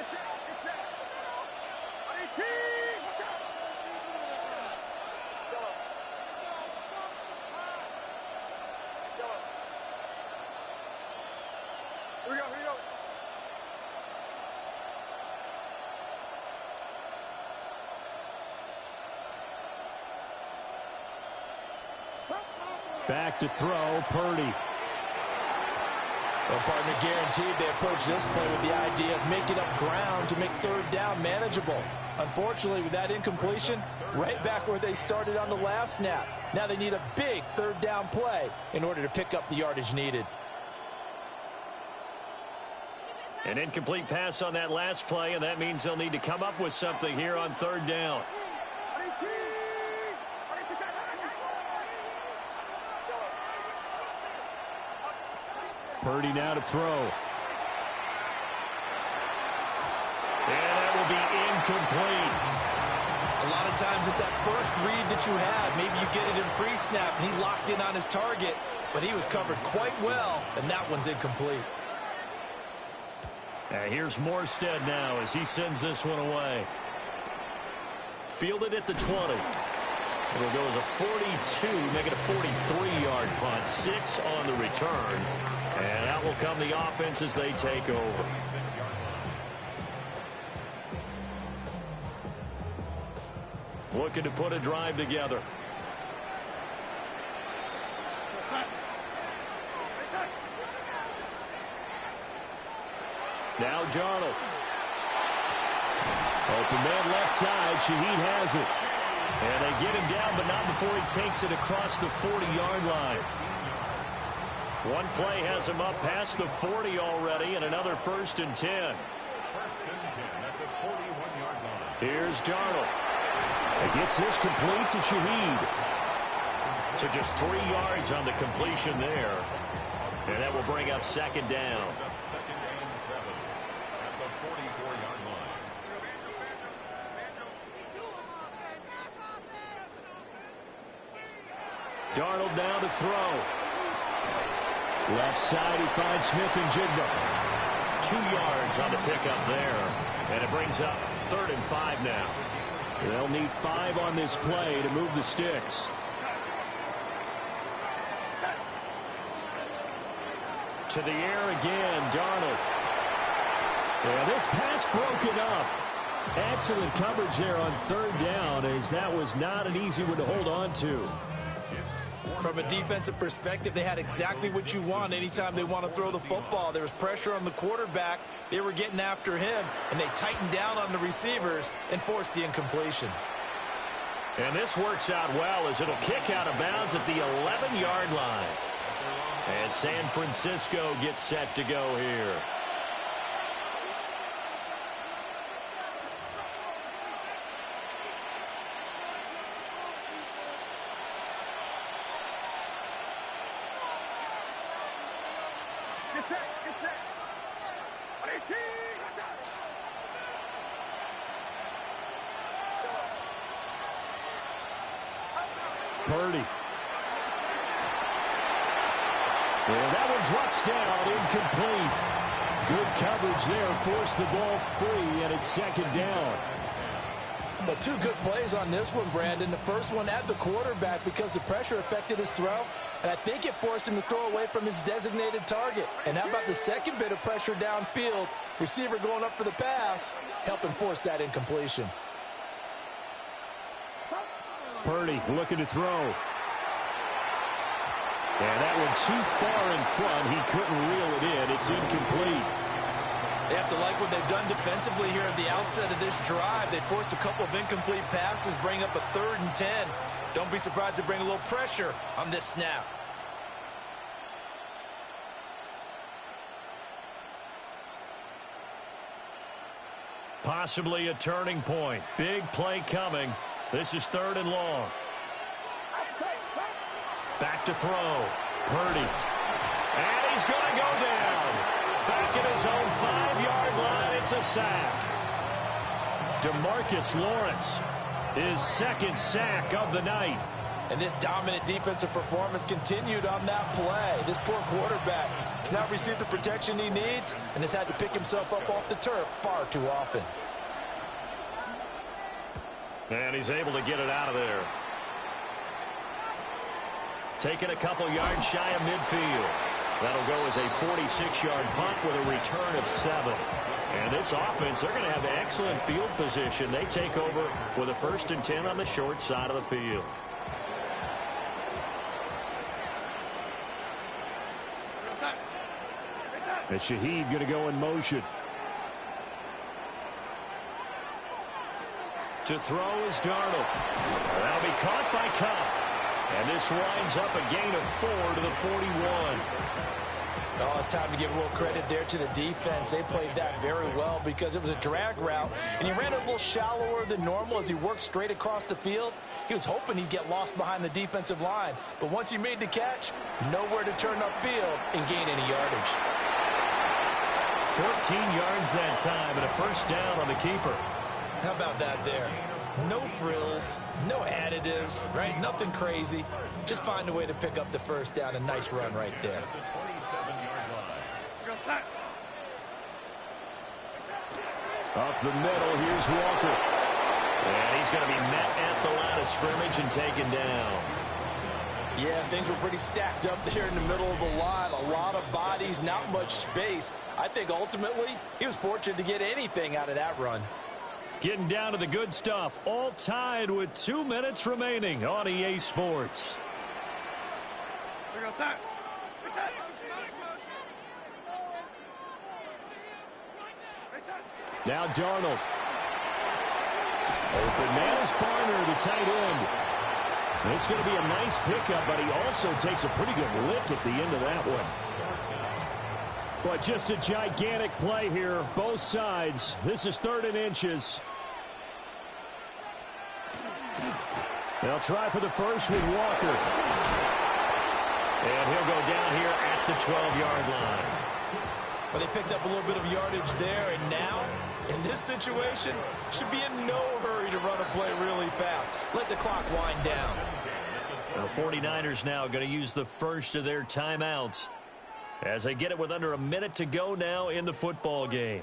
Back to throw, Purdy. Well, partner, guaranteed they approach this play with the idea of making up ground to make third down manageable. Unfortunately, with that incompletion, right back where they started on the last snap. Now they need a big third down play in order to pick up the yardage needed. An incomplete pass on that last play, and that means they'll need to come up with something here on third down. Purdy now to throw. And that will be incomplete. A lot of times it's that first read that you have. Maybe you get it in pre-snap, and he locked in on his target, but he was covered quite well, and that one's incomplete. And here's Morstead now as he sends this one away. Fielded at the 20. It'll go as a 42, make it a 43-yard punt. 6 on the return. And out will come the offense as they take over. Looking to put a drive together. Now Darnold. Open man left side. Shaheed has it. And they get him down, but not before he takes it across the 40-yard line. One play has him up past the 40 already, and another first and 10. First and 10 at the 41-yard line. Here's Darnold. He gets this complete to Shaheed. So just 3 yards on the completion there. And that will bring up second down. Up second and 7 at the 44-yard line. Darnold now to throw. Left side, he finds Smith and Jigba. 2 yards on the pickup there. And it brings up 3rd and 5 now. They'll need 5 on this play to move the sticks. To the air again, Darnold. Yeah, this pass broken up. Excellent coverage there on third down, as that was not an easy one to hold on to. From a defensive perspective, they had exactly what you want anytime they want to throw the football. There was pressure on the quarterback. They were getting after him, and they tightened down on the receivers and forced the incompletion. And this works out well as it'll kick out of bounds at the 11-yard line. And San Francisco gets set to go here. Purdy. And that one drops down, incomplete. Good coverage there, forced the ball free, and it's second down. But two good plays on this one, Brandon. The first one at the quarterback because the pressure affected his throw, and I think it forced him to throw away from his designated target. And how about the second bit of pressure downfield? Receiver going up for the pass, helping force that incompletion. Purdy looking to throw. And that one too far in front. He couldn't reel it in. It's incomplete. They have to like what they've done defensively here at the outset of this drive. They forced a couple of incomplete passes, bring up a 3rd and 10. Don't be surprised to bring a little pressure on this snap. Possibly a turning point. Big play coming. This is 3rd and long. Back to throw. Purdy. And he's going to go down. Back at his own 5-yard line. It's a sack. DeMarcus Lawrence, his 2nd sack of the night. And this dominant defensive performance continued on that play. This poor quarterback has not received the protection he needs and has had to pick himself up off the turf far too often. And he's able to get it out of there. Taking a couple yards shy of midfield. That'll go as a 46-yard punt with a return of 7. And this offense, they're going to have excellent field position. They take over with a 1st and 10 on the short side of the field. And Shaheed going to go in motion. To throw is Darnold. That'll be caught by Cobb. And this winds up a gain of 4 to the 41. Oh, it's time to give a little credit there to the defense. They played that very well because it was a drag route, and he ran it a little shallower than normal as he worked straight across the field. He was hoping he'd get lost behind the defensive line, but once he made the catch, nowhere to turn upfield and gain any yardage. 14 yards that time and a 1st down on the keeper. How about that there? No frills, no additives, right? Nothing crazy. Just find a way to pick up the 1st down. A nice run right there. Up the middle, here's Walker. And he's going to be met at the line of scrimmage and taken down. Yeah, things were pretty stacked up there in the middle of the line. A lot of bodies, not much space. I think ultimately he was fortunate to get anything out of that run. Getting down to the good stuff. All tied with 2 minutes remaining on EA Sports. Now Darnold. Open man is Barner, the tight end. It's going to be a nice pickup, but he also takes a pretty good lick at the end of that one. But just a gigantic play here, both sides. This is 3rd and inches. They'll try for the first with Walker. And he'll go down here at the 12-yard line. But they picked up a little bit of yardage there, and now, in this situation, should be in no hurry to run a play really fast. Let the clock wind down. The 49ers now going to use the first of their timeouts as they get it with under a minute to go now in the football game.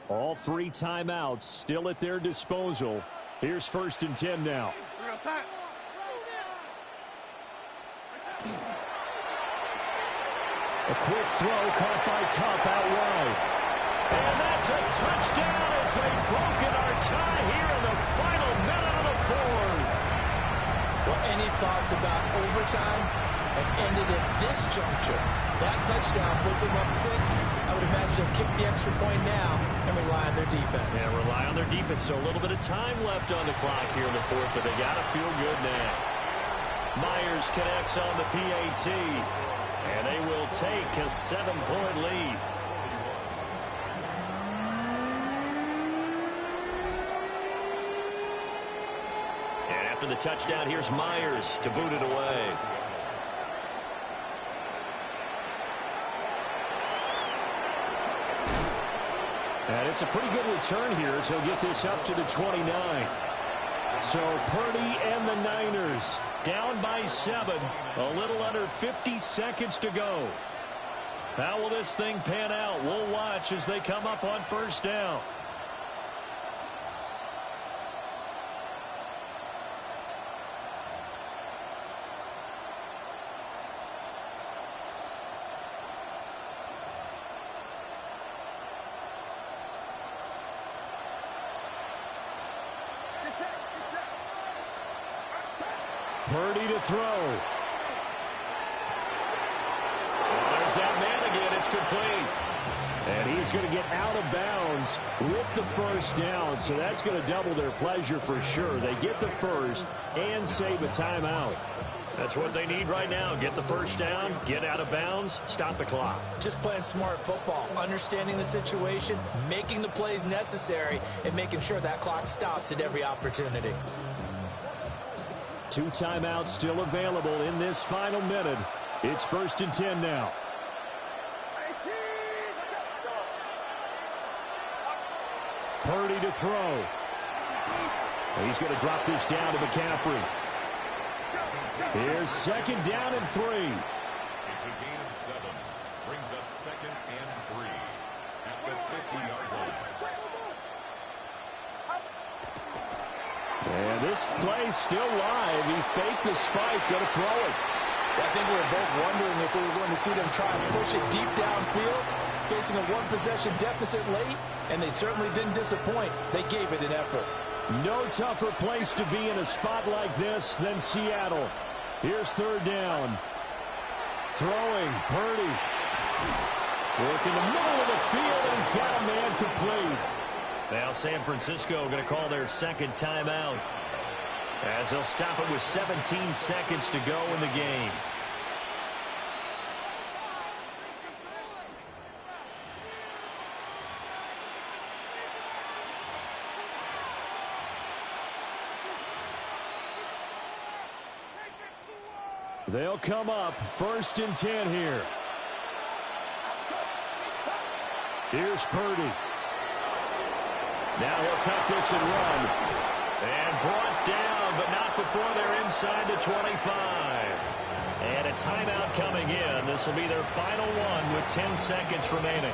All 3 timeouts still at their disposal. Here's 1st and 10 now. A quick throw caught by Kupp out wide. And that's a touchdown as they've broken our tie here in the final minute of the 4th. Well, any thoughts about overtime have ended at this juncture? That touchdown puts them up 6. I would imagine they'll kick the extra point now and rely on their defense. Yeah, rely on their defense. So a little bit of time left on the clock here in the 4th, but they got to feel good now. Myers connects on the PAT, and they will take a 7-point lead. And after the touchdown, here's Myers to boot it away. And it's a pretty good return here as he'll get this up to the 29. So Purdy and the Niners down by 7. A little under 50 seconds to go. How will this thing pan out? We'll watch as they come up on first down. Purdy to throw. There's that man again. It's complete. And he's going to get out of bounds with the first down. So that's going to double their pleasure for sure. They get the first and save a timeout. That's what they need right now. Get the first down, get out of bounds, stop the clock. Just playing smart football, understanding the situation, making the plays necessary, and making sure that clock stops at every opportunity. 2 timeouts still available in this final minute. It's 1st and 10 now. Purdy to throw. He's going to drop this down to McCaffrey. Here's 2nd down and 3. It's a gain of 7. Brings up 2nd and 3 at the 50-yard line. And this play's still live. He faked the spike, going to throw it. I think we were both wondering if we were going to see them try and push it deep downfield, facing a 1-possession deficit late, and they certainly didn't disappoint. They gave it an effort. No tougher place to be in a spot like this than Seattle. Here's 3rd down. Throwing, Purdy. Work in the middle of the field, and he's got a man complete. Now San Francisco going to call their 2nd timeout as they'll stop it with 17 seconds to go in the game. They'll come up 1st and 10 here. Here's Purdy. Now he'll tuck this and run. And brought down, but not before they're inside the 25. And a timeout coming in. This will be their final one with 10 seconds remaining.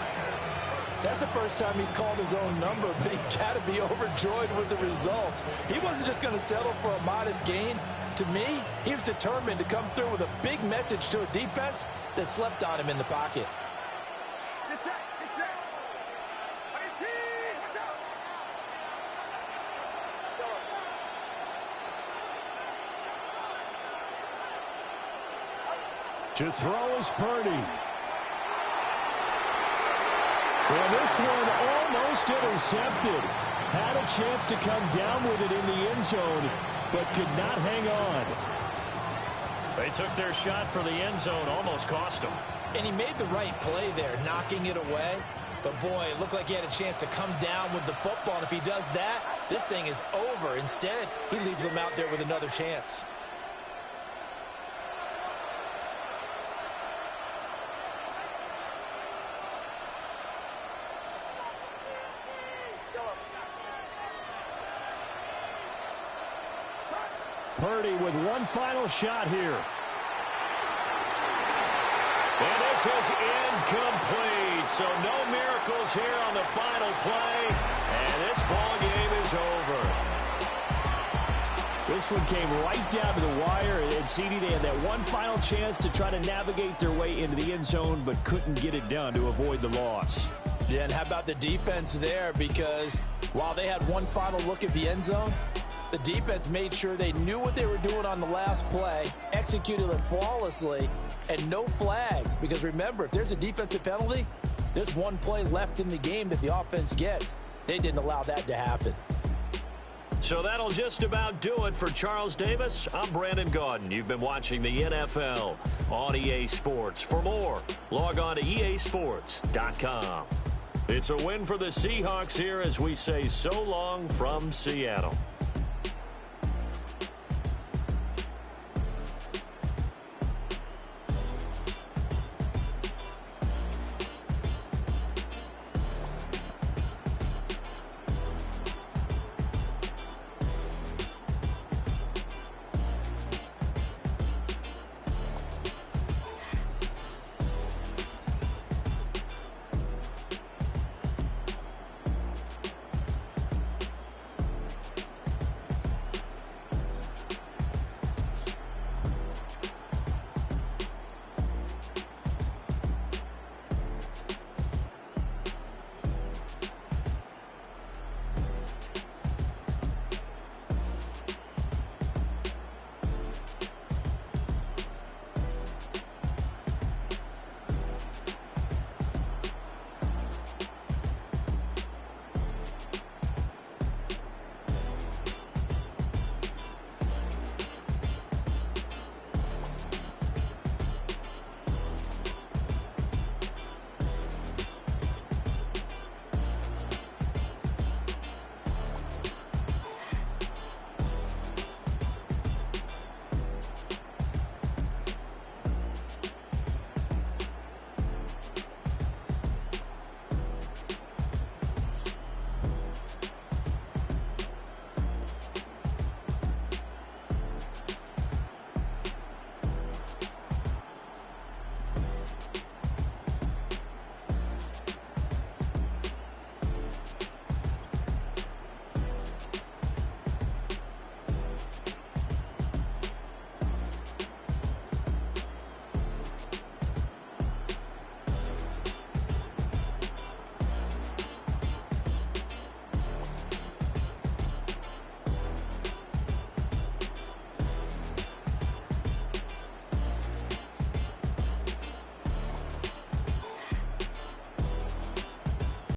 That's the first time he's called his own number, but he's got to be overjoyed with the results. He wasn't just going to settle for a modest gain. To me, he was determined to come through with a big message to a defense that slept on him in the pocket. To throw is Purdy. And this one almost intercepted. Had a chance to come down with it in the end zone, but could not hang on. They took their shot for the end zone, almost cost them. And he made the right play there, knocking it away. But, boy, it looked like he had a chance to come down with the football. And if he does that, this thing is over. Instead, he leaves him out there with another chance. Purdy with one final shot here. And this is incomplete. So no miracles here on the final play. And this ball game is over. This one came right down to the wire. And CD, they had that one final chance to try to navigate their way into the end zone, but couldn't get it done to avoid the loss. Yeah, and how about the defense there? Because while they had one final look at the end zone, the defense made sure they knew what they were doing on the last play, executed it flawlessly, and no flags. Because remember, if there's a defensive penalty, there's one play left in the game that the offense gets. They didn't allow that to happen. So that'll just about do it for Charles Davis. I'm Brandon Gaudin. You've been watching the NFL on EA Sports. For more, log on to easports.com. It's a win for the Seahawks here as we say so long from Seattle.